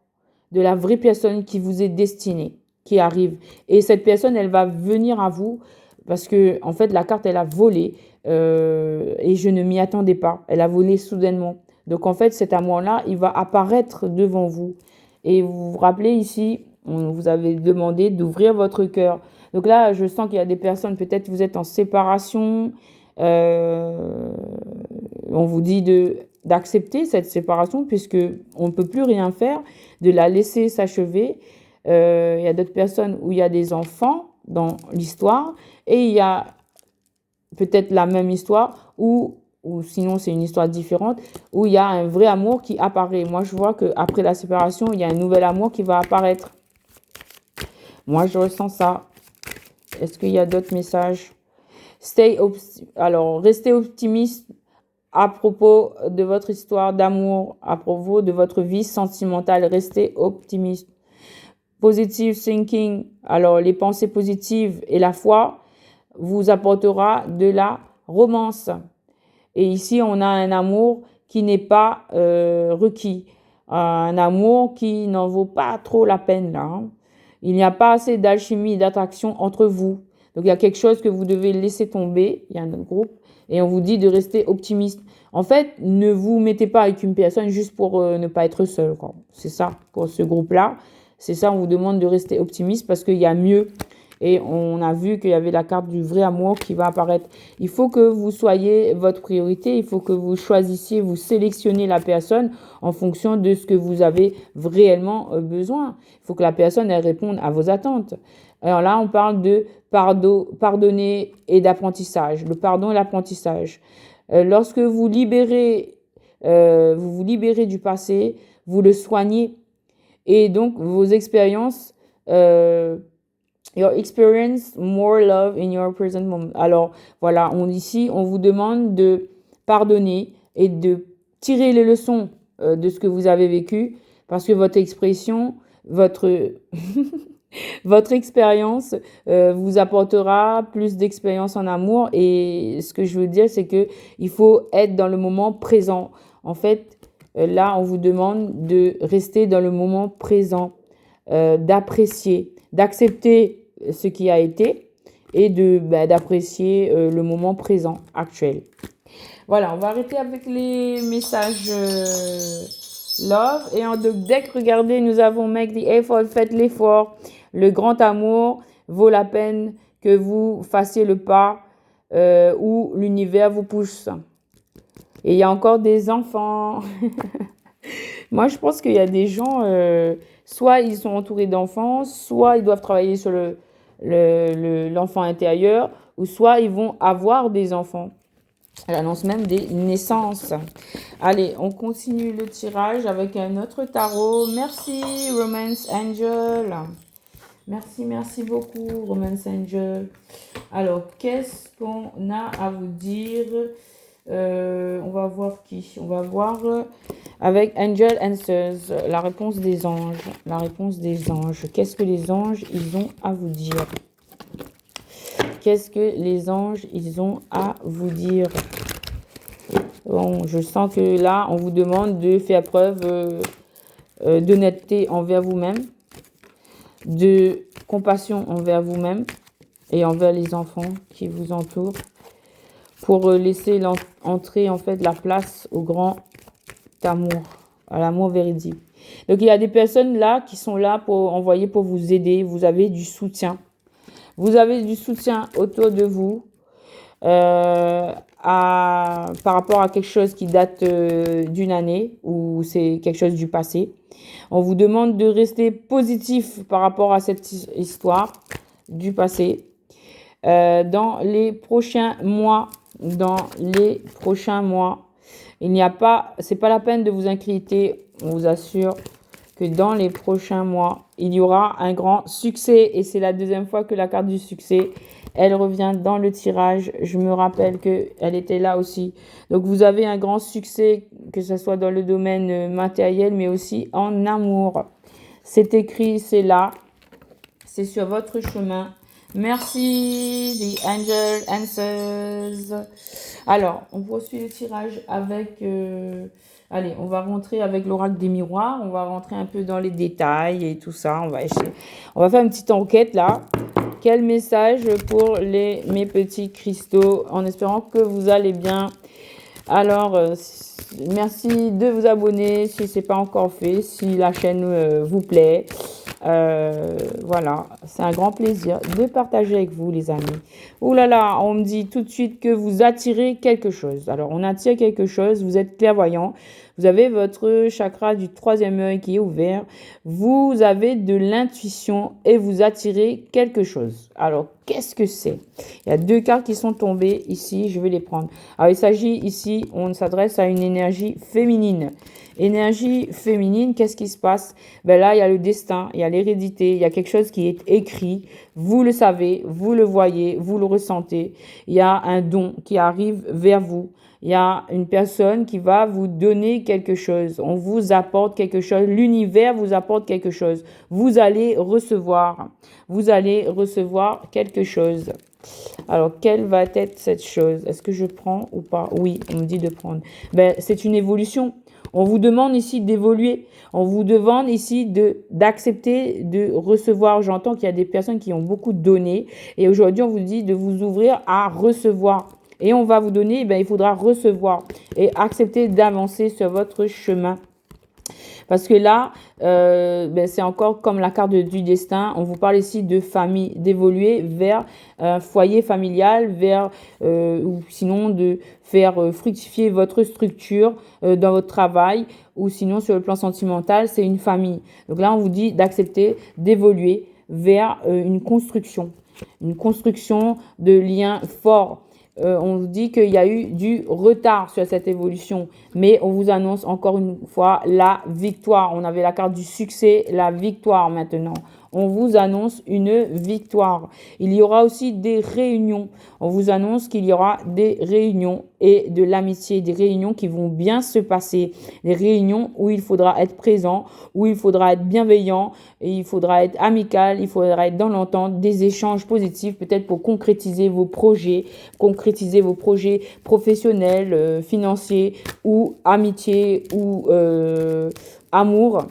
de la vraie personne qui vous est destinée, qui arrive. Et cette personne, elle va venir à vous parce que, en fait, la carte, elle a volé. Et je ne m'y attendais pas. Elle a volé soudainement. Donc en fait, cet amour-là, il va apparaître devant vous. Et vous vous rappelez ici, On vous avait demandé d'ouvrir votre cœur. Donc là, je sens qu'il y a des personnes, peut-être vous êtes en séparation. euh, on vous dit d'accepter cette séparation puisque on ne peut plus rien faire, de la laisser s'achever. Il y a d'autres personnes où il y a des enfants dans l'histoire et il y a peut-être la même histoire ou sinon c'est une histoire différente, où il y a un vrai amour qui apparaît. Moi, je vois qu'après la séparation, il y a un nouvel amour qui va apparaître. Moi, je ressens ça. Est-ce qu'il y a d'autres messages? Alors, restez optimiste à propos de votre histoire d'amour, à propos de votre vie sentimentale. Restez optimiste. Positive thinking, alors les pensées positives et la foi vous apportera de la romance. Et ici, on a un amour qui n'est pas requis, un amour qui n'en vaut pas trop la peine là. Hein. Il n'y a pas assez d'alchimie et d'attraction entre vous. Donc il y a quelque chose que vous devez laisser tomber. Il y a un autre groupe et on vous dit de rester optimiste. En fait, ne vous mettez pas avec une personne juste pour ne pas être seul. C'est ça pour ce groupe-là. C'est ça, on vous demande de rester optimiste parce qu'il y a mieux. Et on a vu qu'il y avait la carte du vrai amour qui va apparaître. Il faut que vous soyez votre priorité. Il faut que vous choisissiez, vous sélectionnez la personne en fonction de ce que vous avez réellement besoin. Il faut que la personne elle réponde à vos attentes. Alors là, on parle de pardonner et d'apprentissage. Le pardon et l'apprentissage. Lorsque vous vous libérez du passé, vous le soignez. Et donc, vos expériences... Your experience more love in your present moment. Alors, voilà, ici, on vous demande de pardonner et de tirer les leçons de ce que vous avez vécu parce que votre expression, votre, votre expérience vous apportera plus d'expérience en amour. Et ce que je veux dire, c'est que il faut être dans le moment présent. En fait, là, on vous demande de rester dans le moment présent, d'apprécier, d'accepter ce qui a été et d'apprécier le moment présent actuel. Voilà, on va arrêter avec les messages love. Et en deck, regardez, nous avons make the effort, faites l'effort. Le grand amour vaut la peine que vous fassiez le pas où l'univers vous pousse. Et il y a encore des enfants. Moi, je pense qu'il y a des gens, soit ils sont entourés d'enfants, soit ils doivent travailler sur l'enfant intérieur, ou soit ils vont avoir des enfants. Elle annonce même des naissances. Allez, on continue le tirage avec un autre tarot. Merci, Romance Angel. Merci beaucoup, Romance Angel. Alors, qu'est-ce qu'on a à vous dire? On va voir qui? On va voir avec Angel Answers, la réponse des anges. La réponse des anges. Qu'est-ce que les anges, ils ont à vous dire? Qu'est-ce que les anges, ils ont à vous dire? Bon, je sens que là, on vous demande de faire preuve d'honnêteté envers vous-même, de compassion envers vous-même et envers les enfants qui vous entourent, pour laisser entrer en fait la place au grand amour, à l'amour véridique. Donc il y a des personnes là qui sont là pour envoyer, pour vous aider. Vous avez du soutien. Vous avez du soutien autour de vous par rapport à quelque chose qui date d'une année ou c'est quelque chose du passé. On vous demande de rester positif par rapport à cette histoire du passé. Dans les prochains mois, c'est pas la peine de vous inquiéter. On vous assure que dans les prochains mois, il y aura un grand succès. Et c'est la deuxième fois que la carte du succès, elle revient dans le tirage. Je me rappelle qu'elle était là aussi. Donc, vous avez un grand succès, que ce soit dans le domaine matériel, mais aussi en amour. C'est écrit, c'est là. C'est sur votre chemin. Merci, The Angel Answers. Alors, on poursuit le tirage avec... allez, on va rentrer avec l'oracle des miroirs. On va rentrer un peu dans les détails et tout ça. On va faire une petite enquête là. Quel message pour mes petits cristaux, en espérant que vous allez bien. Alors, merci de vous abonner si ce n'est pas encore fait, si la chaîne vous plaît. Voilà, c'est un grand plaisir de partager avec vous, les amis. Ouh là là, on me dit tout de suite que vous attirez quelque chose. Alors, on attire quelque chose, vous êtes clairvoyant, vous avez votre chakra du troisième œil qui est ouvert, vous avez de l'intuition et vous attirez quelque chose. Alors, qu'est-ce que c'est? Il y a deux cartes qui sont tombées ici, je vais les prendre. Alors, il s'agit ici, on s'adresse à une énergie féminine. Énergie féminine, qu'est-ce qui se passe? Ben là, il y a le destin, il y a l'hérédité, il y a quelque chose qui est écrit. Vous le savez, vous le voyez, vous le ressentez. Il y a un don qui arrive vers vous. Il y a une personne qui va vous donner quelque chose. On vous apporte quelque chose. L'univers vous apporte quelque chose. Vous allez recevoir. Vous allez recevoir quelque chose. Alors, quelle va être cette chose? Est-ce que je prends ou pas? Oui, on me dit de prendre. Ben, c'est une évolution. On vous demande ici d'évoluer. On vous demande ici d'accepter de recevoir. J'entends qu'il y a des personnes qui ont beaucoup donné. Et aujourd'hui, on vous dit de vous ouvrir à recevoir. Et on va vous donner, il faudra recevoir et accepter d'avancer sur votre chemin. Parce que là, c'est encore comme la carte du destin. On vous parle ici de famille, d'évoluer vers un foyer familial, vers ou sinon de faire fructifier votre structure dans votre travail, ou sinon sur le plan sentimental, c'est une famille. Donc là, on vous dit d'accepter d'évoluer vers une construction de liens forts. On vous dit qu'il y a eu du retard sur cette évolution, mais on vous annonce encore une fois la victoire. On avait la carte du succès, la victoire maintenant. On vous annonce une victoire. Il y aura aussi des réunions. On vous annonce qu'il y aura des réunions et de l'amitié, des réunions qui vont bien se passer, des réunions où il faudra être présent, où il faudra être bienveillant, et il faudra être amical, il faudra être dans l'entente, des échanges positifs peut-être pour concrétiser vos projets professionnels, financiers ou amitié ou amour.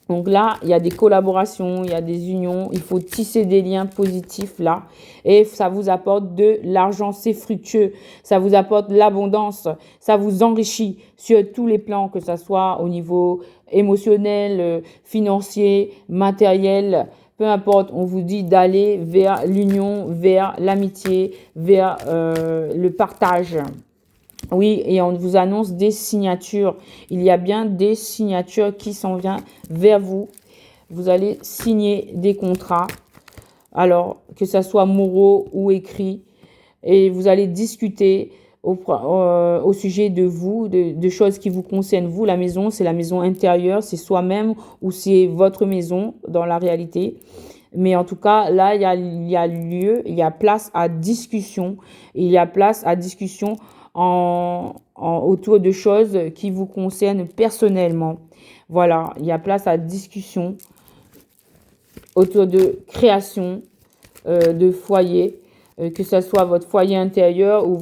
Donc là, il y a des collaborations, il y a des unions, il faut tisser des liens positifs là. Et ça vous apporte de l'argent, c'est fructueux, ça vous apporte l'abondance, ça vous enrichit sur tous les plans, que ce soit au niveau émotionnel, financier, matériel. Peu importe, on vous dit d'aller vers l'union, vers l'amitié, vers le partage. Oui, et on vous annonce des signatures. Il y a bien des signatures qui s'en viennent vers vous. Vous allez signer des contrats, alors que ça soit moraux ou écrits, et vous allez discuter au sujet de vous, de choses qui vous concernent. Vous, la maison, c'est la maison intérieure, c'est soi-même ou c'est votre maison dans la réalité. Mais en tout cas, là, il y a place à discussion. Il y a place à discussion autour de choses qui vous concernent personnellement. Voilà, il y a place à discussion autour de création de foyer, que ce soit votre foyer intérieur ou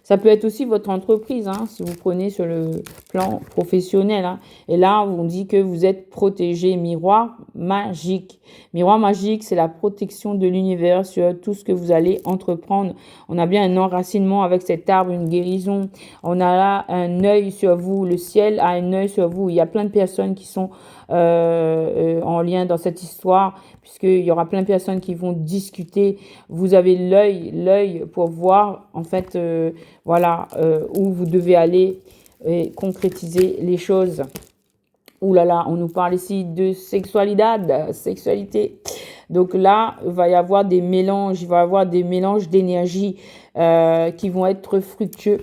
ça peut être aussi votre entreprise, hein, si vous prenez sur le plan professionnel. Hein. Et là, on dit que vous êtes protégé. Miroir magique. Miroir magique, c'est la protection de l'univers sur tout ce que vous allez entreprendre. On a bien un enracinement avec cet arbre, une guérison. On a là un œil sur vous. Le ciel a un œil sur vous. Il y a plein de personnes qui sont en lien dans cette histoire, puisqu'il y aura plein de personnes qui vont discuter. Vous avez l'œil pour voir, en fait, où vous devez aller et concrétiser les choses. Ouh là là, on nous parle ici de sexualité. Donc là, il va y avoir des mélanges, d'énergie qui vont être fructueux.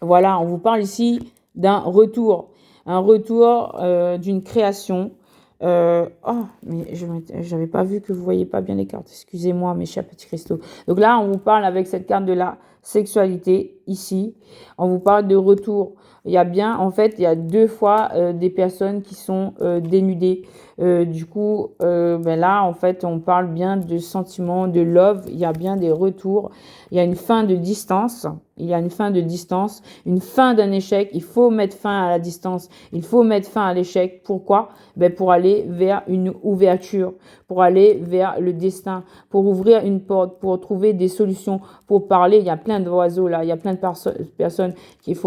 Voilà, on vous parle ici d'un retour. Un retour d'une création. Mais j'avais pas vu que vous voyez pas bien les cartes. Excusez-moi, mes chers petits cristaux. Donc là, on vous parle avec cette carte de la sexualité ici. On vous parle de retour. Il y a bien, en fait, il y a deux fois des personnes qui sont dénudées. Là, en fait, on parle bien de sentiments, de love. Il y a bien des retours. Il y a une fin de distance. Une fin d'un échec. Il faut mettre fin à la distance. Il faut mettre fin à l'échec. Pourquoi? Pour aller vers une ouverture, pour aller vers le destin, pour ouvrir une porte, pour trouver des solutions, pour parler. Il y a plein plein d'oiseaux là, il y a plein de personnes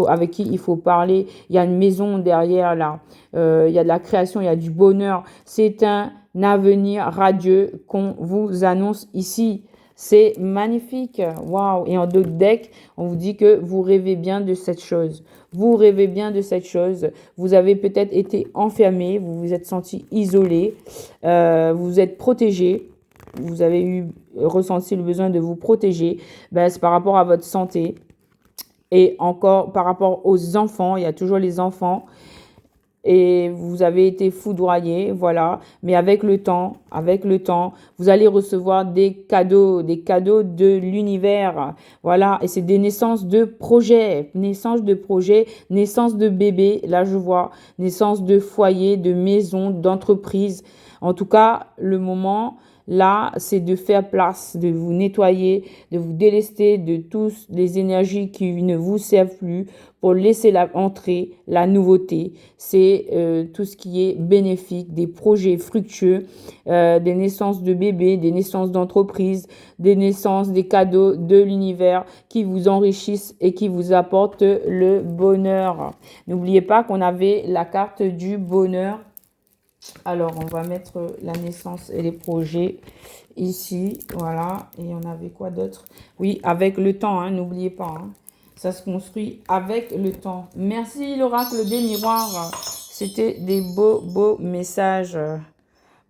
avec qui il faut parler. Il y a une maison derrière là, il y a de la création, il y a du bonheur. C'est un avenir radieux qu'on vous annonce ici. C'est magnifique. Waouh. Et en d'autres decks, on vous dit que vous rêvez bien de cette chose. Vous rêvez bien de cette chose. Vous avez peut-être été enfermé, vous vous êtes senti isolé, vous vous êtes protégé, vous avez ressenti le besoin de vous protéger. Ben, c'est par rapport à votre santé. Et encore par rapport aux enfants, il y a toujours les enfants. Et vous avez été foudroyé, voilà. Mais avec le temps, vous allez recevoir des cadeaux de l'univers, voilà. Et c'est des naissances de projets, naissance de bébés, là je vois, naissance de foyers, de maisons, d'entreprises. En tout cas, le moment là, c'est de faire place, de vous nettoyer, de vous délester de toutes les énergies qui ne vous servent plus pour laisser entrer la nouveauté. C'est tout ce qui est bénéfique, des projets fructueux, des naissances de bébés, des naissances d'entreprises, des naissances, des cadeaux de l'univers qui vous enrichissent et qui vous apportent le bonheur. N'oubliez pas qu'on avait la carte du bonheur. Alors, on va mettre la naissance et les projets ici. Voilà. Et on avait quoi d'autre? Oui, avec le temps, hein, n'oubliez pas. Hein. Ça se construit avec le temps. Merci l'oracle des miroirs. C'était des beaux messages.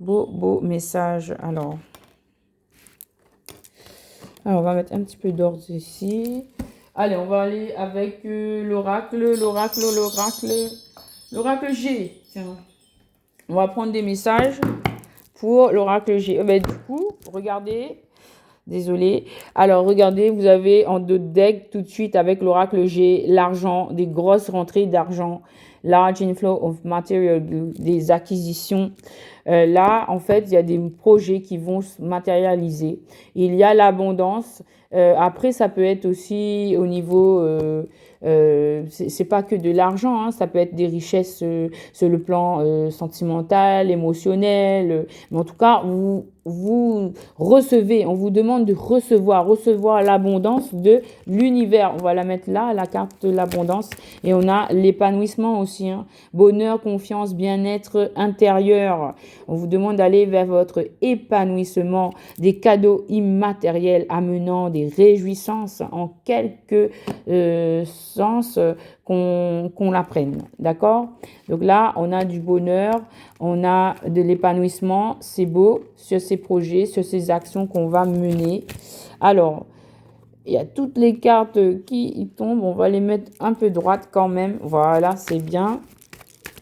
Beaux messages. Alors, on va mettre un petit peu d'ordre ici. Allez, on va aller avec l'oracle G. Tiens. On va prendre des messages pour l'oracle G. Du coup, regardez. Désolé. Alors, regardez, vous avez en deux decks tout de suite avec l'oracle G, l'argent, des grosses rentrées d'argent, large inflow of material, des acquisitions. Là, en fait, il y a des projets qui vont se matérialiser. Il y a l'abondance. Après, ça peut être aussi au niveau... c'est pas que de l'argent, hein, ça peut être des richesses sur le plan sentimental, émotionnel. Mais en tout cas, vous recevez, on vous demande de recevoir l'abondance de l'univers. On va la mettre là, la carte de l'abondance. Et on a l'épanouissement aussi. Hein. Bonheur, confiance, bien-être intérieur. On vous demande d'aller vers votre épanouissement, des cadeaux immatériels amenant des réjouissances en quelque sens qu'on l'apprenne. D'accord? Donc là, on a du bonheur, on a de l'épanouissement. C'est beau sur ces projets, sur ces actions qu'on va mener. Alors, il y a toutes les cartes qui tombent. On va les mettre un peu droite quand même. Voilà, c'est bien.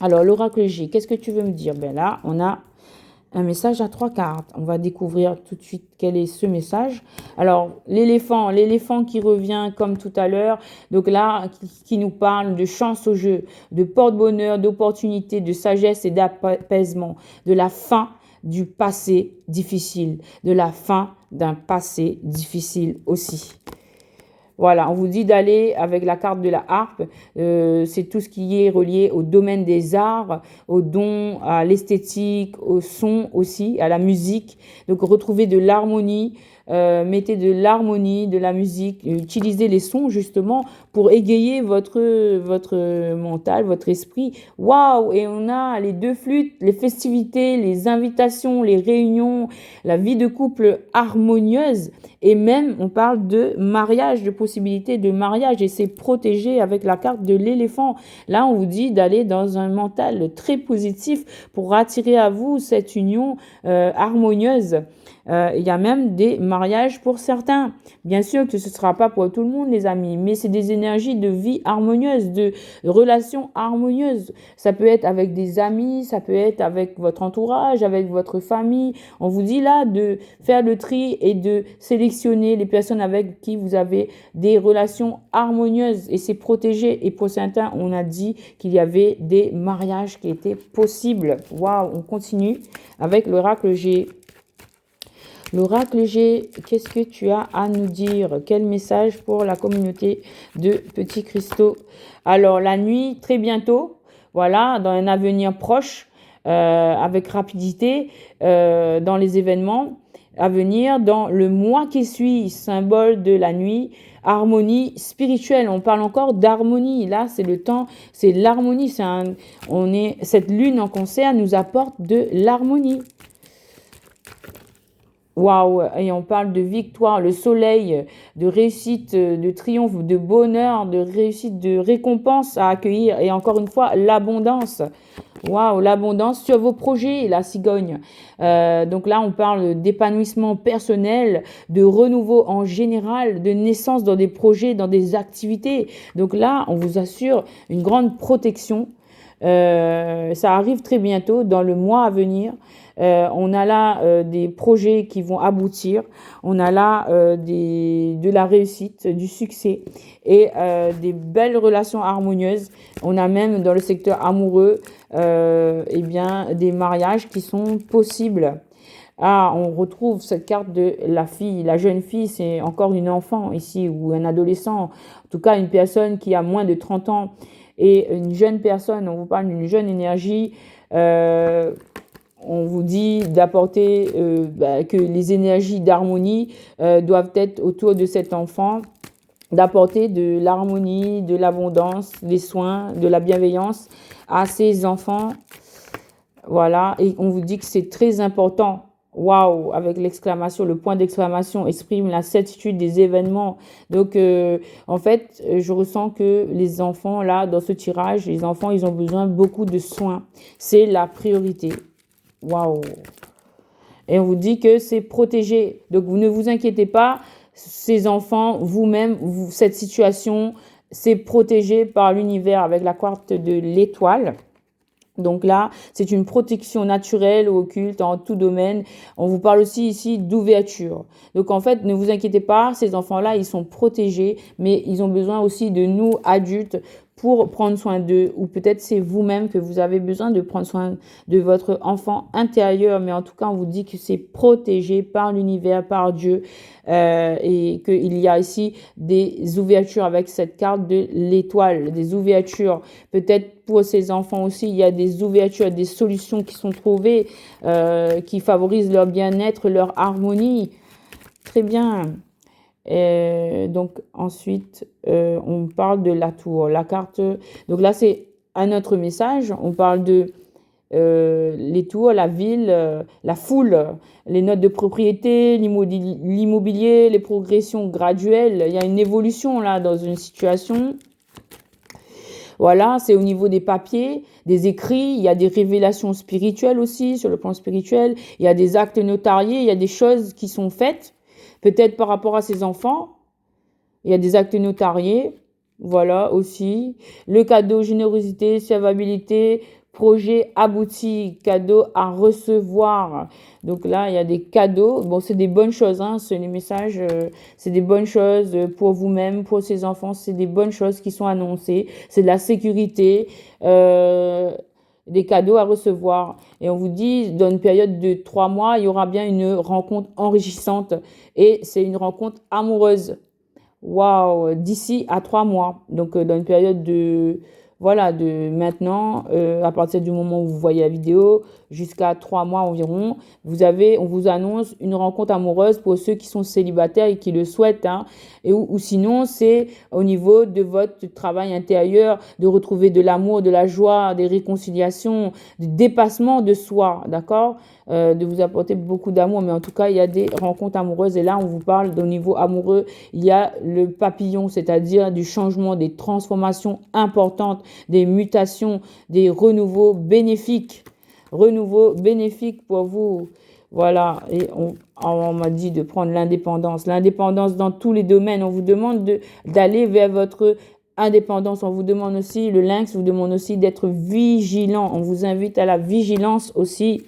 Alors, l'oracle G, qu'est-ce que tu veux me dire? Ben là, on a un message à 3 cartes. On va découvrir tout de suite quel est ce message. Alors, l'éléphant qui revient comme tout à l'heure. Donc là, qui nous parle de chance au jeu, de porte-bonheur, d'opportunité, de sagesse et d'apaisement, de la fin du passé difficile, de la fin d'un passé difficile aussi. Voilà, on vous dit d'aller avec la carte de la harpe. C'est tout ce qui est relié au domaine des arts, aux dons, à l'esthétique, au son aussi, à la musique. Donc, retrouver de l'harmonie. Mettez de l'harmonie, de la musique, utilisez les sons justement pour égayer votre mental, votre esprit. Waouh! Et on a les deux flûtes, les festivités, les invitations, les réunions, la vie de couple harmonieuse. Et même, on parle de mariage, de possibilité de mariage. Et c'est protégé avec la carte de l'éléphant. Là, on vous dit d'aller dans un mental très positif pour attirer à vous cette union harmonieuse. Il y a même des mariages pour certains. Bien sûr que ce ne sera pas pour tout le monde, les amis, mais c'est des énergies de vie harmonieuse, de relations harmonieuses. Ça peut être avec des amis, ça peut être avec votre entourage, avec votre famille. On vous dit là de faire le tri et de sélectionner les personnes avec qui vous avez des relations harmonieuses et c'est protégé. Et pour certains, on a dit qu'il y avait des mariages qui étaient possibles. Waouh, on continue avec l'oracle G. L'oracle G, qu'est-ce que tu as à nous dire? Quel message pour la communauté de Petits Cristaux? Alors, la nuit, très bientôt, voilà, dans un avenir proche, avec rapidité, dans les événements à venir, dans le mois qui suit, symbole de la nuit, harmonie spirituelle. On parle encore d'harmonie. Là, c'est le temps, c'est l'harmonie. Cette lune en Cancer nous apporte de l'harmonie. Waouh, et on parle de victoire, le soleil, de réussite, de triomphe, de bonheur, de réussite, de récompense à accueillir. Et encore une fois, l'abondance. Waouh, l'abondance sur vos projets, la cigogne. Donc là, on parle d'épanouissement personnel, de renouveau en général, de naissance dans des projets, dans des activités. Donc là, on vous assure une grande protection. Ça arrive très bientôt, dans le mois à venir. On a là des projets qui vont aboutir. On a là de la réussite, du succès et des belles relations harmonieuses. On a même dans le secteur amoureux eh bien, des mariages qui sont possibles. Ah, on retrouve cette carte de la fille. La jeune fille, c'est encore une enfant ici ou un adolescent. En tout cas, une personne qui a moins de 30 ans et une jeune personne. On vous parle d'une jeune énergie. On vous dit d'apporter que les énergies d'harmonie doivent être autour de cet enfant, d'apporter de l'harmonie, de l'abondance, des soins, de la bienveillance à ces enfants. Voilà, et on vous dit que c'est très important. Waouh, avec l'exclamation, le point d'exclamation exprime la certitude des événements. Donc, en fait, je ressens que les enfants, là, dans ce tirage, les enfants, ils ont besoin beaucoup de soins. C'est la priorité. Waouh. Et on vous dit que c'est protégé. Donc, vous ne vous inquiétez pas. Ces enfants, vous-même, cette situation, c'est protégé par l'univers avec la carte de l'étoile. Donc là, c'est une protection naturelle ou occulte en tout domaine. On vous parle aussi ici d'ouverture. Donc en fait, ne vous inquiétez pas, ces enfants-là, ils sont protégés, mais ils ont besoin aussi de nous, adultes, pour prendre soin d'eux. Ou peut-être c'est vous-même que vous avez besoin de prendre soin de votre enfant intérieur. Mais en tout cas, on vous dit que c'est protégé par l'univers, par Dieu. Et qu'il y a ici des ouvertures avec cette carte de l'étoile, des ouvertures. Peut-être pour ces enfants aussi, il y a des ouvertures, des solutions qui sont trouvées, qui favorisent leur bien-être, leur harmonie. Très bien. Donc ensuite, on parle de la tour, la carte. Donc là, c'est un autre message. On parle de les tours, la ville, la foule, les notes de propriété, l'immobilier, les progressions graduelles. Il y a une évolution là dans une situation. Voilà, c'est au niveau des papiers, des écrits, il y a des révélations spirituelles aussi, sur le plan spirituel. Il y a des actes notariés, il y a des choses qui sont faites, peut-être par rapport à ses enfants. Il y a des actes notariés, voilà aussi. Le cadeau, générosité, servabilité, projet abouti, cadeau à recevoir. Donc là, il y a des cadeaux. Bon, c'est des bonnes choses, hein. C'est les messages, c'est des bonnes choses pour vous-même, pour ces enfants. C'est des bonnes choses qui sont annoncées. C'est de la sécurité, des cadeaux à recevoir. Et on vous dit, dans une période de 3 mois, il y aura bien une rencontre enrichissante. Et c'est une rencontre amoureuse. Waouh, d'ici à 3 mois. Donc, dans une période de maintenant, à partir du moment où vous voyez la vidéo, jusqu'à 3 mois environ, on vous annonce une rencontre amoureuse pour ceux qui sont célibataires et qui le souhaitent, hein. Ou sinon, c'est au niveau de votre travail intérieur, de retrouver de l'amour, de la joie, des réconciliations, du dépassement de soi, d'accord? De vous apporter beaucoup d'amour, mais en tout cas, il y a des rencontres amoureuses. Et là, on vous parle au niveau amoureux, il y a le papillon, c'est-à-dire du changement, des transformations importantes, des mutations, des renouveaux bénéfiques pour vous. Voilà, et on m'a dit de prendre l'indépendance dans tous les domaines. On vous demande d'aller vers votre indépendance. On vous demande aussi, le lynx vous demande aussi d'être vigilant. On vous invite à la vigilance aussi.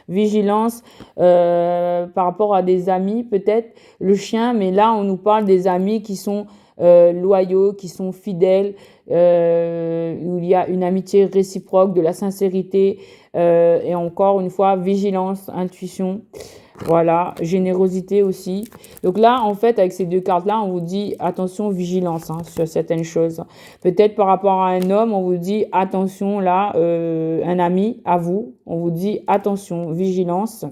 Vigilance par rapport à des amis, peut-être le chien, mais là, on nous parle des amis qui sont loyaux, qui sont fidèles, où il y a une amitié réciproque, de la sincérité, et encore une fois, vigilance, intuition. Voilà, générosité aussi. Donc là, en fait, avec ces deux cartes-là, on vous dit attention, vigilance, hein, sur certaines choses. Peut-être par rapport à un homme, on vous dit attention, là, un ami à vous, on vous dit attention, vigilance.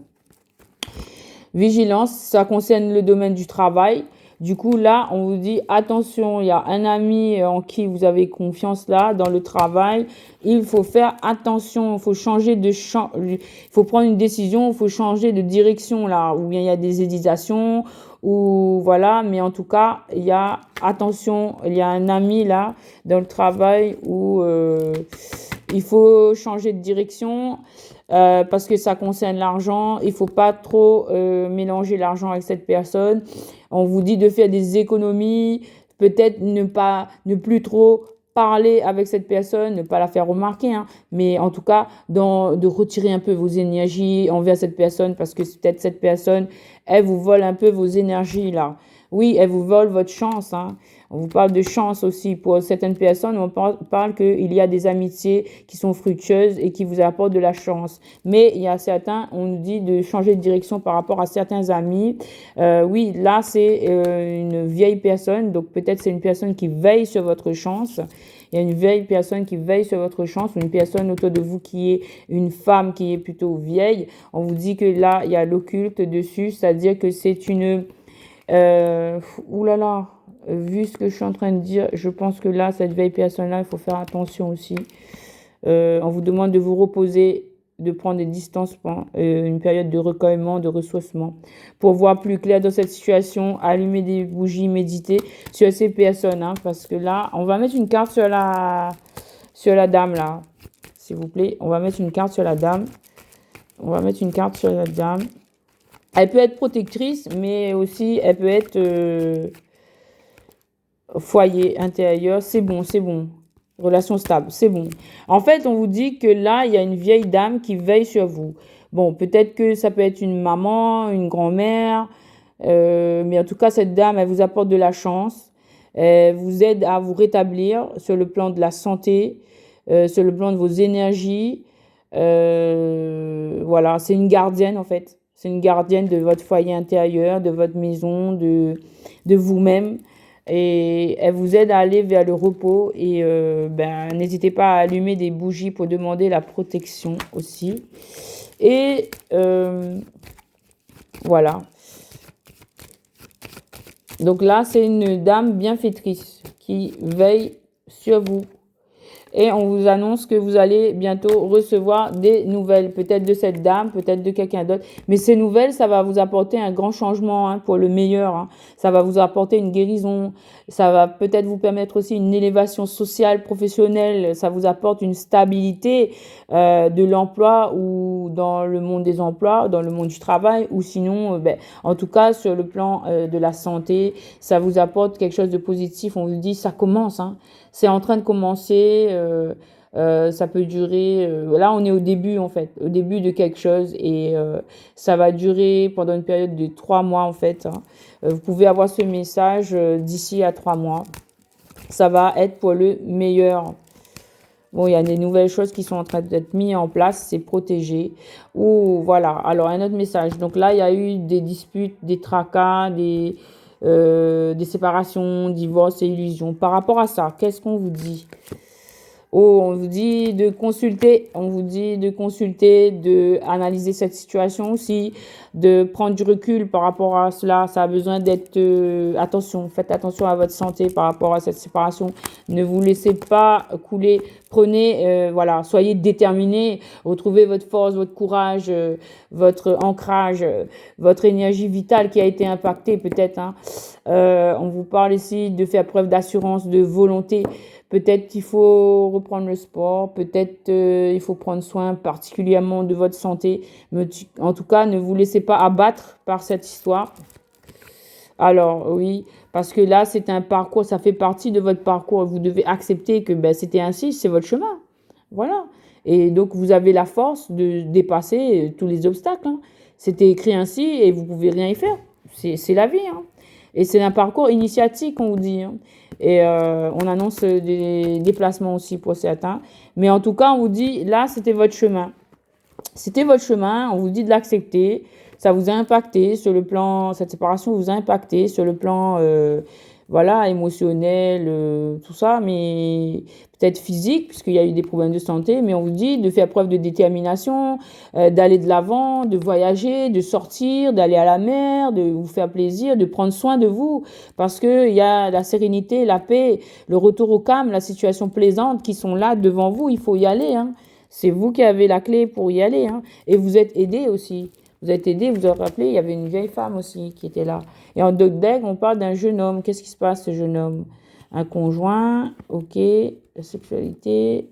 Vigilance, ça concerne le domaine du travail. Du coup, là, on vous dit attention, il y a un ami en qui vous avez confiance là, dans le travail. Il faut faire attention, il faut changer il faut prendre une décision, il faut changer de direction là, où bien il y a des hésitations, ou voilà, mais en tout cas, il y a attention, il y a un ami là dans le travail où il faut changer de direction parce que ça concerne l'argent. Il faut pas trop mélanger l'argent avec cette personne. On vous dit de faire des économies, peut-être ne plus trop parler avec cette personne, ne pas la faire remarquer, hein, mais en tout cas, de retirer un peu vos énergies envers cette personne parce que peut-être cette personne, elle vous vole un peu vos énergies là. Oui, elle vous vole votre chance, hein. On vous parle de chance aussi. Pour certaines personnes, on parle qu'il y a des amitiés qui sont fructueuses et qui vous apportent de la chance. Mais il y a certains, on nous dit de changer de direction par rapport à certains amis. Oui, là, c'est une vieille personne. Donc, peut-être c'est une personne qui veille sur votre chance. Il y a une vieille personne qui veille sur votre chance, ou une personne autour de vous qui est une femme qui est plutôt vieille. On vous dit que là, il y a l'occulte dessus, c'est-à-dire que c'est une... ouh là là, vu ce que je suis en train de dire, je pense que là, cette vieille personne-là, il faut faire attention aussi. On vous demande de vous reposer, de prendre des distances, une période de recueillement, de ressourcement. Pour voir plus clair dans cette situation, allumer des bougies, méditer sur ces personnes, hein, parce que là, on va mettre une carte sur la dame, là, s'il vous plaît. On va mettre une carte sur la dame. On va mettre une carte sur la dame. Elle peut être protectrice, mais aussi elle peut être foyer intérieur. C'est bon, c'est bon. Relation stable, c'est bon. En fait, on vous dit que là, il y a une vieille dame qui veille sur vous. Bon, peut-être que ça peut être une maman, une grand-mère, mais en tout cas, cette dame, elle vous apporte de la chance. Elle vous aide à vous rétablir sur le plan de la santé, sur le plan de vos énergies. Voilà, c'est une gardienne en fait. C'est une gardienne de votre foyer intérieur, de votre maison, de vous-même. Et elle vous aide à aller vers le repos. Et n'hésitez pas à allumer des bougies pour demander la protection aussi. Et voilà. Donc là, c'est une dame bienfaitrice qui veille sur vous. Et on vous annonce que vous allez bientôt recevoir des nouvelles, peut-être de cette dame, peut-être de quelqu'un d'autre. Mais ces nouvelles, ça va vous apporter un grand changement, hein, pour le meilleur, hein. Ça va vous apporter une guérison. Ça va peut-être vous permettre aussi une élévation sociale, professionnelle. Ça vous apporte une stabilité de l'emploi ou dans le monde des emplois, dans le monde du travail, ou sinon, en tout cas, sur le plan de la santé, ça vous apporte quelque chose de positif. On vous dit, ça commence, hein. C'est en train de commencer. Ça peut durer. Là, on est au début, en fait, au début de quelque chose. Et ça va durer pendant une période de 3 mois, en fait, hein. Vous pouvez avoir ce message d'ici à 3 mois. Ça va être pour le meilleur. Bon, il y a des nouvelles choses qui sont en train d'être mises en place, c'est protégé. Ou voilà. Alors, un autre message. Donc là, il y a eu des disputes, des tracas, des séparations, divorces et illusions. Par rapport à ça, qu'est-ce qu'on vous dit? Oh, on vous dit de consulter, de analyser cette situation aussi, de prendre du recul par rapport à cela. Ça a besoin d'être attention, faites attention à votre santé par rapport à cette séparation. Ne vous laissez pas couler. Prenez, voilà, soyez déterminés, retrouvez votre force, votre courage, votre ancrage, votre énergie vitale qui a été impactée peut-être, hein. On vous parle ici de faire preuve d'assurance, de volonté. Peut-être qu'il faut reprendre le sport, peut-être il faut prendre soin particulièrement de votre santé. Mais en tout cas, ne vous laissez pas abattre par cette histoire. Alors oui, parce que là, c'est un parcours, ça fait partie de votre parcours. Vous devez accepter que c'était ainsi, c'est votre chemin. Voilà. Et donc, vous avez la force de dépasser tous les obstacles, hein. C'était écrit ainsi et vous pouvez rien y faire. C'est la vie, hein. Et c'est un parcours initiatique, on vous dit, hein. Et on annonce des déplacements aussi pour certains. Mais en tout cas, on vous dit, là, c'était votre chemin. C'était votre chemin, on vous dit de l'accepter. Ça vous a impacté sur le plan, cette séparation vous a impacté sur le plan voilà, émotionnel, tout ça, mais peut-être physique, puisqu'il y a eu des problèmes de santé, mais on vous dit de faire preuve de détermination, d'aller de l'avant, de voyager, de sortir, d'aller à la mer, de vous faire plaisir, de prendre soin de vous, parce que il y a la sérénité, la paix, le retour au calme, la situation plaisante qui sont là devant vous, il faut y aller, hein. C'est vous qui avez la clé pour y aller, hein. Et vous êtes aidé aussi. Vous êtes aidé, vous vous rappelez, il y avait une vieille femme aussi qui était là. Et en dog deck, on parle d'un jeune homme. Qu'est-ce qui se passe, ce jeune homme? Un conjoint, ok. La sexualité,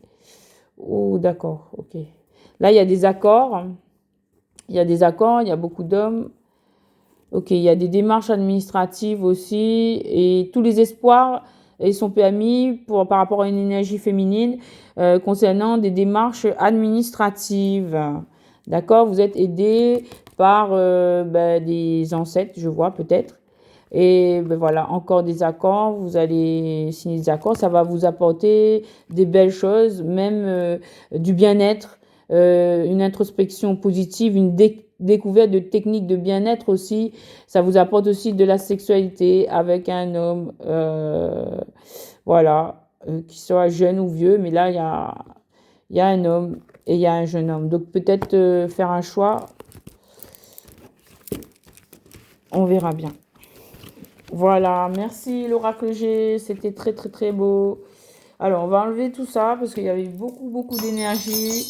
oh, d'accord, ok. Là, il y a des accords. Il y a des accords, il y a beaucoup d'hommes. Ok, il y a des démarches administratives aussi. Et tous les espoirs sont permis par rapport à une énergie féminine concernant des démarches administratives. D'accord, vous êtes aidé par des ancêtres, je vois peut-être. Et ben voilà, encore des accords, vous allez signer des accords, ça va vous apporter des belles choses, même du bien-être, une introspection positive, une découverte de techniques de bien-être aussi. Ça vous apporte aussi de la sexualité avec un homme, voilà, qui soit jeune ou vieux, mais là, il y a un homme et il y a un jeune homme. Donc peut-être faire un choix, on verra bien. Voilà, merci l'oracle G, c'était très très très beau. Alors, on va enlever tout ça parce qu'il y avait beaucoup d'énergie,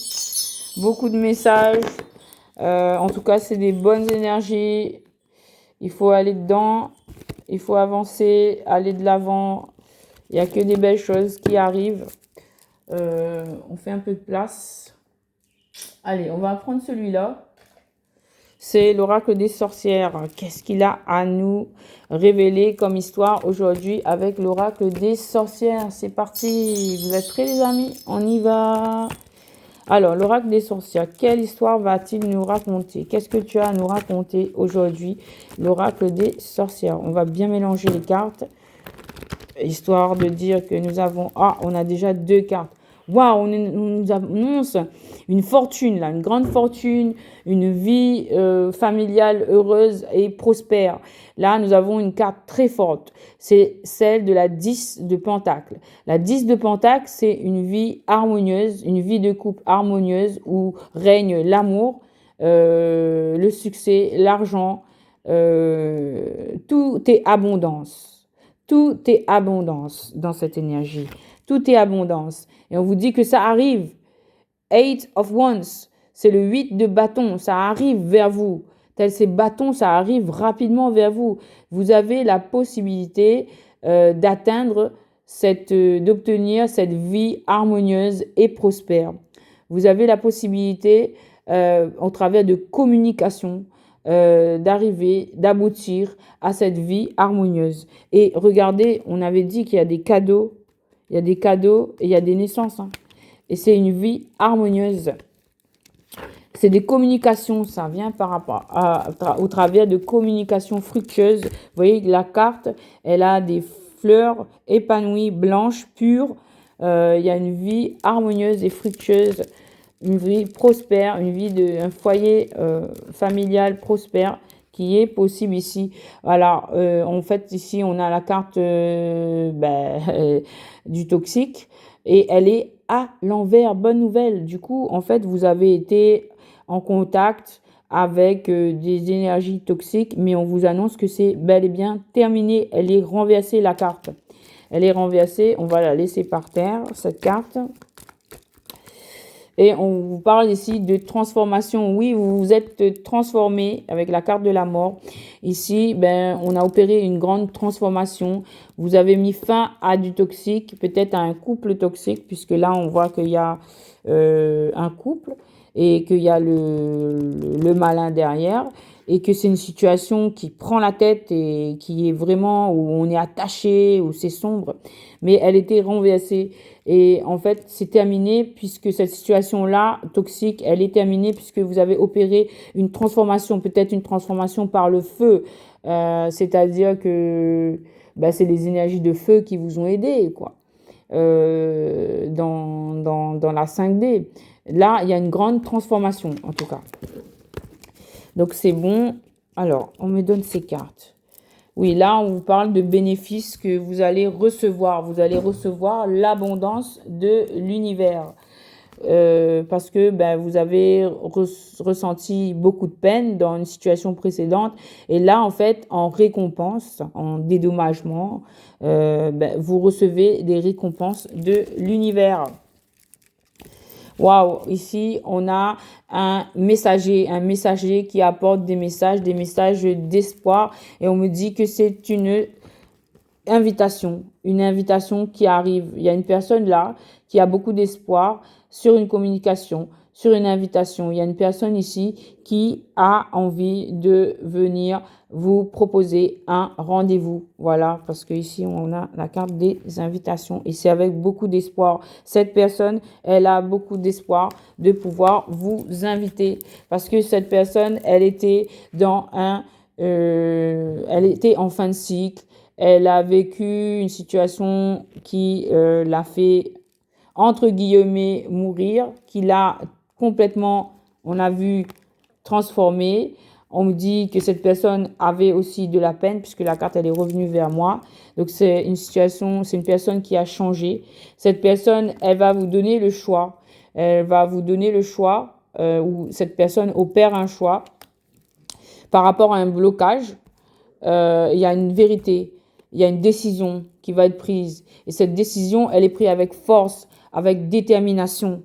beaucoup de messages. En tout cas, c'est des bonnes énergies. Il faut aller dedans, il faut avancer, aller de l'avant. Il n'y a que des belles choses qui arrivent. On fait un peu de place. Allez, on va prendre celui-là. C'est l'oracle des sorcières. Qu'est-ce qu'il a à nous révéler comme histoire aujourd'hui avec l'oracle des sorcières? C'est parti. Vous êtes prêts les amis? On y va. Alors, l'oracle des sorcières, quelle histoire va-t-il nous raconter? Qu'est-ce que tu as à nous raconter aujourd'hui? L'oracle des sorcières. On va bien mélanger les cartes, histoire de dire que nous avons... Ah, on a déjà 2 cartes. Waouh, on nous annonce une fortune, là, une grande fortune, une vie familiale heureuse et prospère. Là, nous avons une carte très forte. C'est celle de la 10 de Pentacle. La 10 de Pentacle, c'est une vie harmonieuse, une vie de couple harmonieuse où règne l'amour, le succès, l'argent, tout est abondance. Tout est abondance dans cette énergie. Tout est abondance. Et on vous dit que ça arrive. 8 of Wands, c'est le 8 de bâton. Ça arrive vers vous. Tel ces bâtons, ça arrive rapidement vers vous. Vous avez la possibilité d'atteindre d'obtenir cette vie harmonieuse et prospère. Vous avez la possibilité, au travers de communication, d'arriver, d'aboutir à cette vie harmonieuse. Et regardez, on avait dit qu'il y a des cadeaux. Il y a des cadeaux et il y a des naissances. Hein. Et c'est une vie harmonieuse. C'est des communications, ça vient par rapport au travers de communications fructueuses. Vous voyez, la carte, elle a des fleurs épanouies, blanches, pures. Il y a une vie harmonieuse et fructueuse, une vie prospère, un foyer familial prospère qui est possible ici. Voilà, en fait, ici, on a la carte du toxique et elle est à l'envers. Bonne nouvelle. Du coup, en fait, vous avez été en contact avec des énergies toxiques, mais on vous annonce que c'est bel et bien terminé. Elle est renversée, la carte. Elle est renversée. On va la laisser par terre, cette carte. Et on vous parle ici de transformation. Oui, vous vous êtes transformé avec la carte de la mort. Ici, on a opéré une grande transformation. Vous avez mis fin à du toxique, peut-être à un couple toxique, puisque là, on voit qu'il y a un couple et qu'il y a le malin derrière. Et que c'est une situation qui prend la tête et qui est vraiment où on est attaché, où c'est sombre. Mais elle était renversée. Et en fait, c'est terminé puisque cette situation-là, toxique, elle est terminée puisque vous avez opéré une transformation, peut-être une transformation par le feu. C'est-à-dire que c'est les énergies de feu qui vous ont aidé, quoi. Dans la 5D. Là, il y a une grande transformation, en tout cas. Donc, c'est bon. Alors, on me donne ces cartes. Oui, là, on vous parle de bénéfices que vous allez recevoir. Vous allez recevoir l'abondance de l'univers. Parce que ben, vous avez ressenti beaucoup de peine dans une situation précédente. Et là, en fait, en récompense, en dédommagement, ben, vous recevez des récompenses de l'univers. Waouh, ici, on a un messager qui apporte des messages d'espoir. Et on me dit que c'est une invitation qui arrive. Il y a une personne là qui a beaucoup d'espoir sur une communication, sur une invitation. Il y a une personne ici qui a envie de venir vous proposer un rendez-vous. Voilà, parce que ici on a la carte des invitations et c'est avec beaucoup d'espoir. Cette personne, elle a beaucoup d'espoir de pouvoir vous inviter parce que cette personne, elle était elle était en fin de cycle. Elle a vécu une situation qui l'a fait, entre guillemets, mourir, qui l'a complètement, on a vu, transformée. On me dit que cette personne avait aussi de la peine puisque la carte, elle est revenue vers moi. Donc, c'est une personne qui a changé. Cette personne, elle va vous donner le choix. Elle va vous donner le choix ou cette personne opère un choix par rapport à un blocage. Il y a une vérité, il y a une décision qui va être prise. Et cette décision, elle est prise avec force, avec détermination,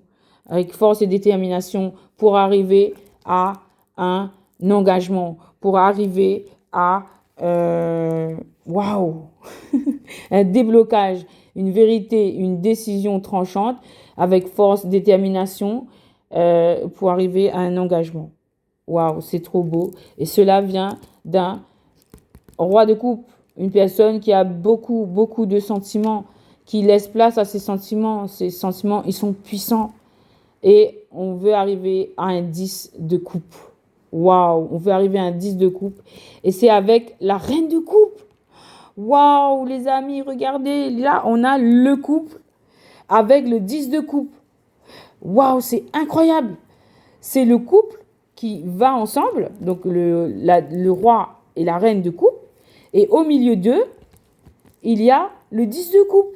pour arriver à un engagement, pour arriver à waouh, un déblocage, une vérité, une décision tranchante, avec force, détermination, pour arriver à un engagement. Waouh, c'est trop beau. Et cela vient d'un roi de coupe, une personne qui a beaucoup, beaucoup de sentiments, qui laisse place à ses sentiments. Ces sentiments, ils sont puissants. Et on veut arriver à un 10 de coupe. Waouh, on veut arriver à un 10 de coupe. Et c'est avec la reine de coupe. Waouh, les amis, regardez. Là, on a le couple avec le 10 de coupe. Waouh, c'est incroyable. C'est le couple qui va ensemble. Donc, le roi et la reine de coupe. Et au milieu d'eux, il y a le 10 de coupe.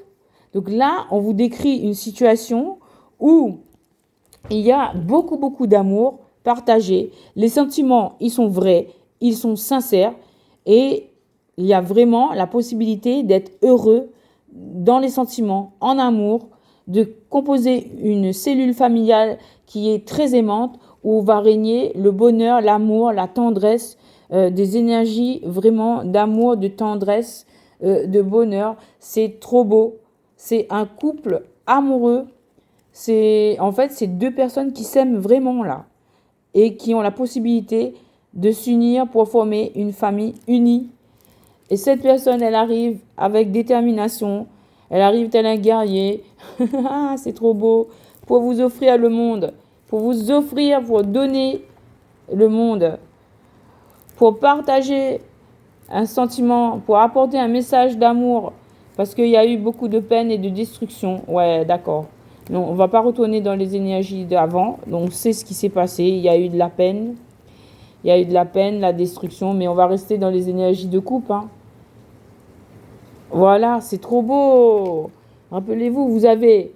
Donc là, on vous décrit une situation où il y a beaucoup, beaucoup d'amour partagé. Les sentiments, ils sont vrais, ils sont sincères. Et il y a vraiment la possibilité d'être heureux dans les sentiments, en amour, de composer une cellule familiale qui est très aimante, où va régner le bonheur, l'amour, la tendresse, des énergies vraiment d'amour, de tendresse, de bonheur. C'est trop beau. C'est un couple amoureux. En fait, c'est deux personnes qui s'aiment vraiment là et qui ont la possibilité de s'unir pour former une famille unie. Et cette personne, elle arrive avec détermination. Elle arrive tel un guerrier. C'est trop beau. Pour vous offrir le monde. Pour vous offrir, pour donner le monde. Pour partager un sentiment, pour apporter un message d'amour, parce qu'il y a eu beaucoup de peine et de destruction. Ouais, d'accord. Non, on ne va pas retourner dans les énergies d'avant. Donc, on sait ce qui s'est passé. Il y a eu de la peine. Il y a eu de la peine, la destruction, mais on va rester dans les énergies de coupe. Hein. Voilà, c'est trop beau. Rappelez-vous, vous avez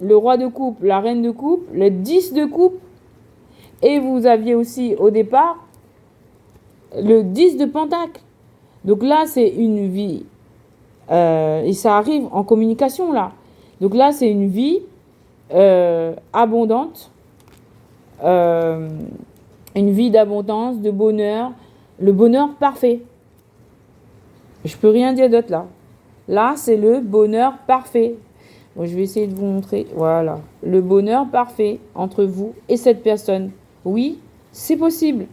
le roi de coupe, la reine de coupe, le 10 de coupe, et vous aviez aussi au départ le 10 de pentacle. Donc là, c'est une vie. Et ça arrive en communication, là. Donc là, c'est une vie abondante. Une vie d'abondance, de bonheur. Le bonheur parfait. Je peux rien dire d'autre, là. Là, c'est le bonheur parfait. Bon, je vais essayer de vous montrer. Voilà. Le bonheur parfait entre vous et cette personne. Oui, c'est possible.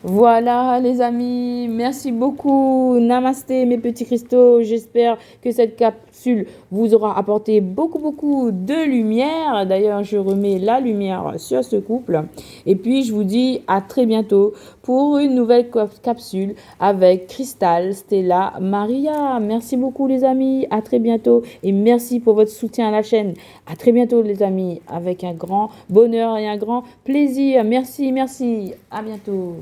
Voilà les amis, merci beaucoup. Namasté mes petits cristaux. J'espère que cette capsule vous aura apporté beaucoup beaucoup de lumière. D'ailleurs, je remets la lumière sur ce couple. Et puis, je vous dis à très bientôt pour une nouvelle capsule avec Cristal, Stella, Maria. Merci beaucoup les amis, à très bientôt. Et merci pour votre soutien à la chaîne. À très bientôt les amis, avec un grand bonheur et un grand plaisir. Merci, merci. À bientôt.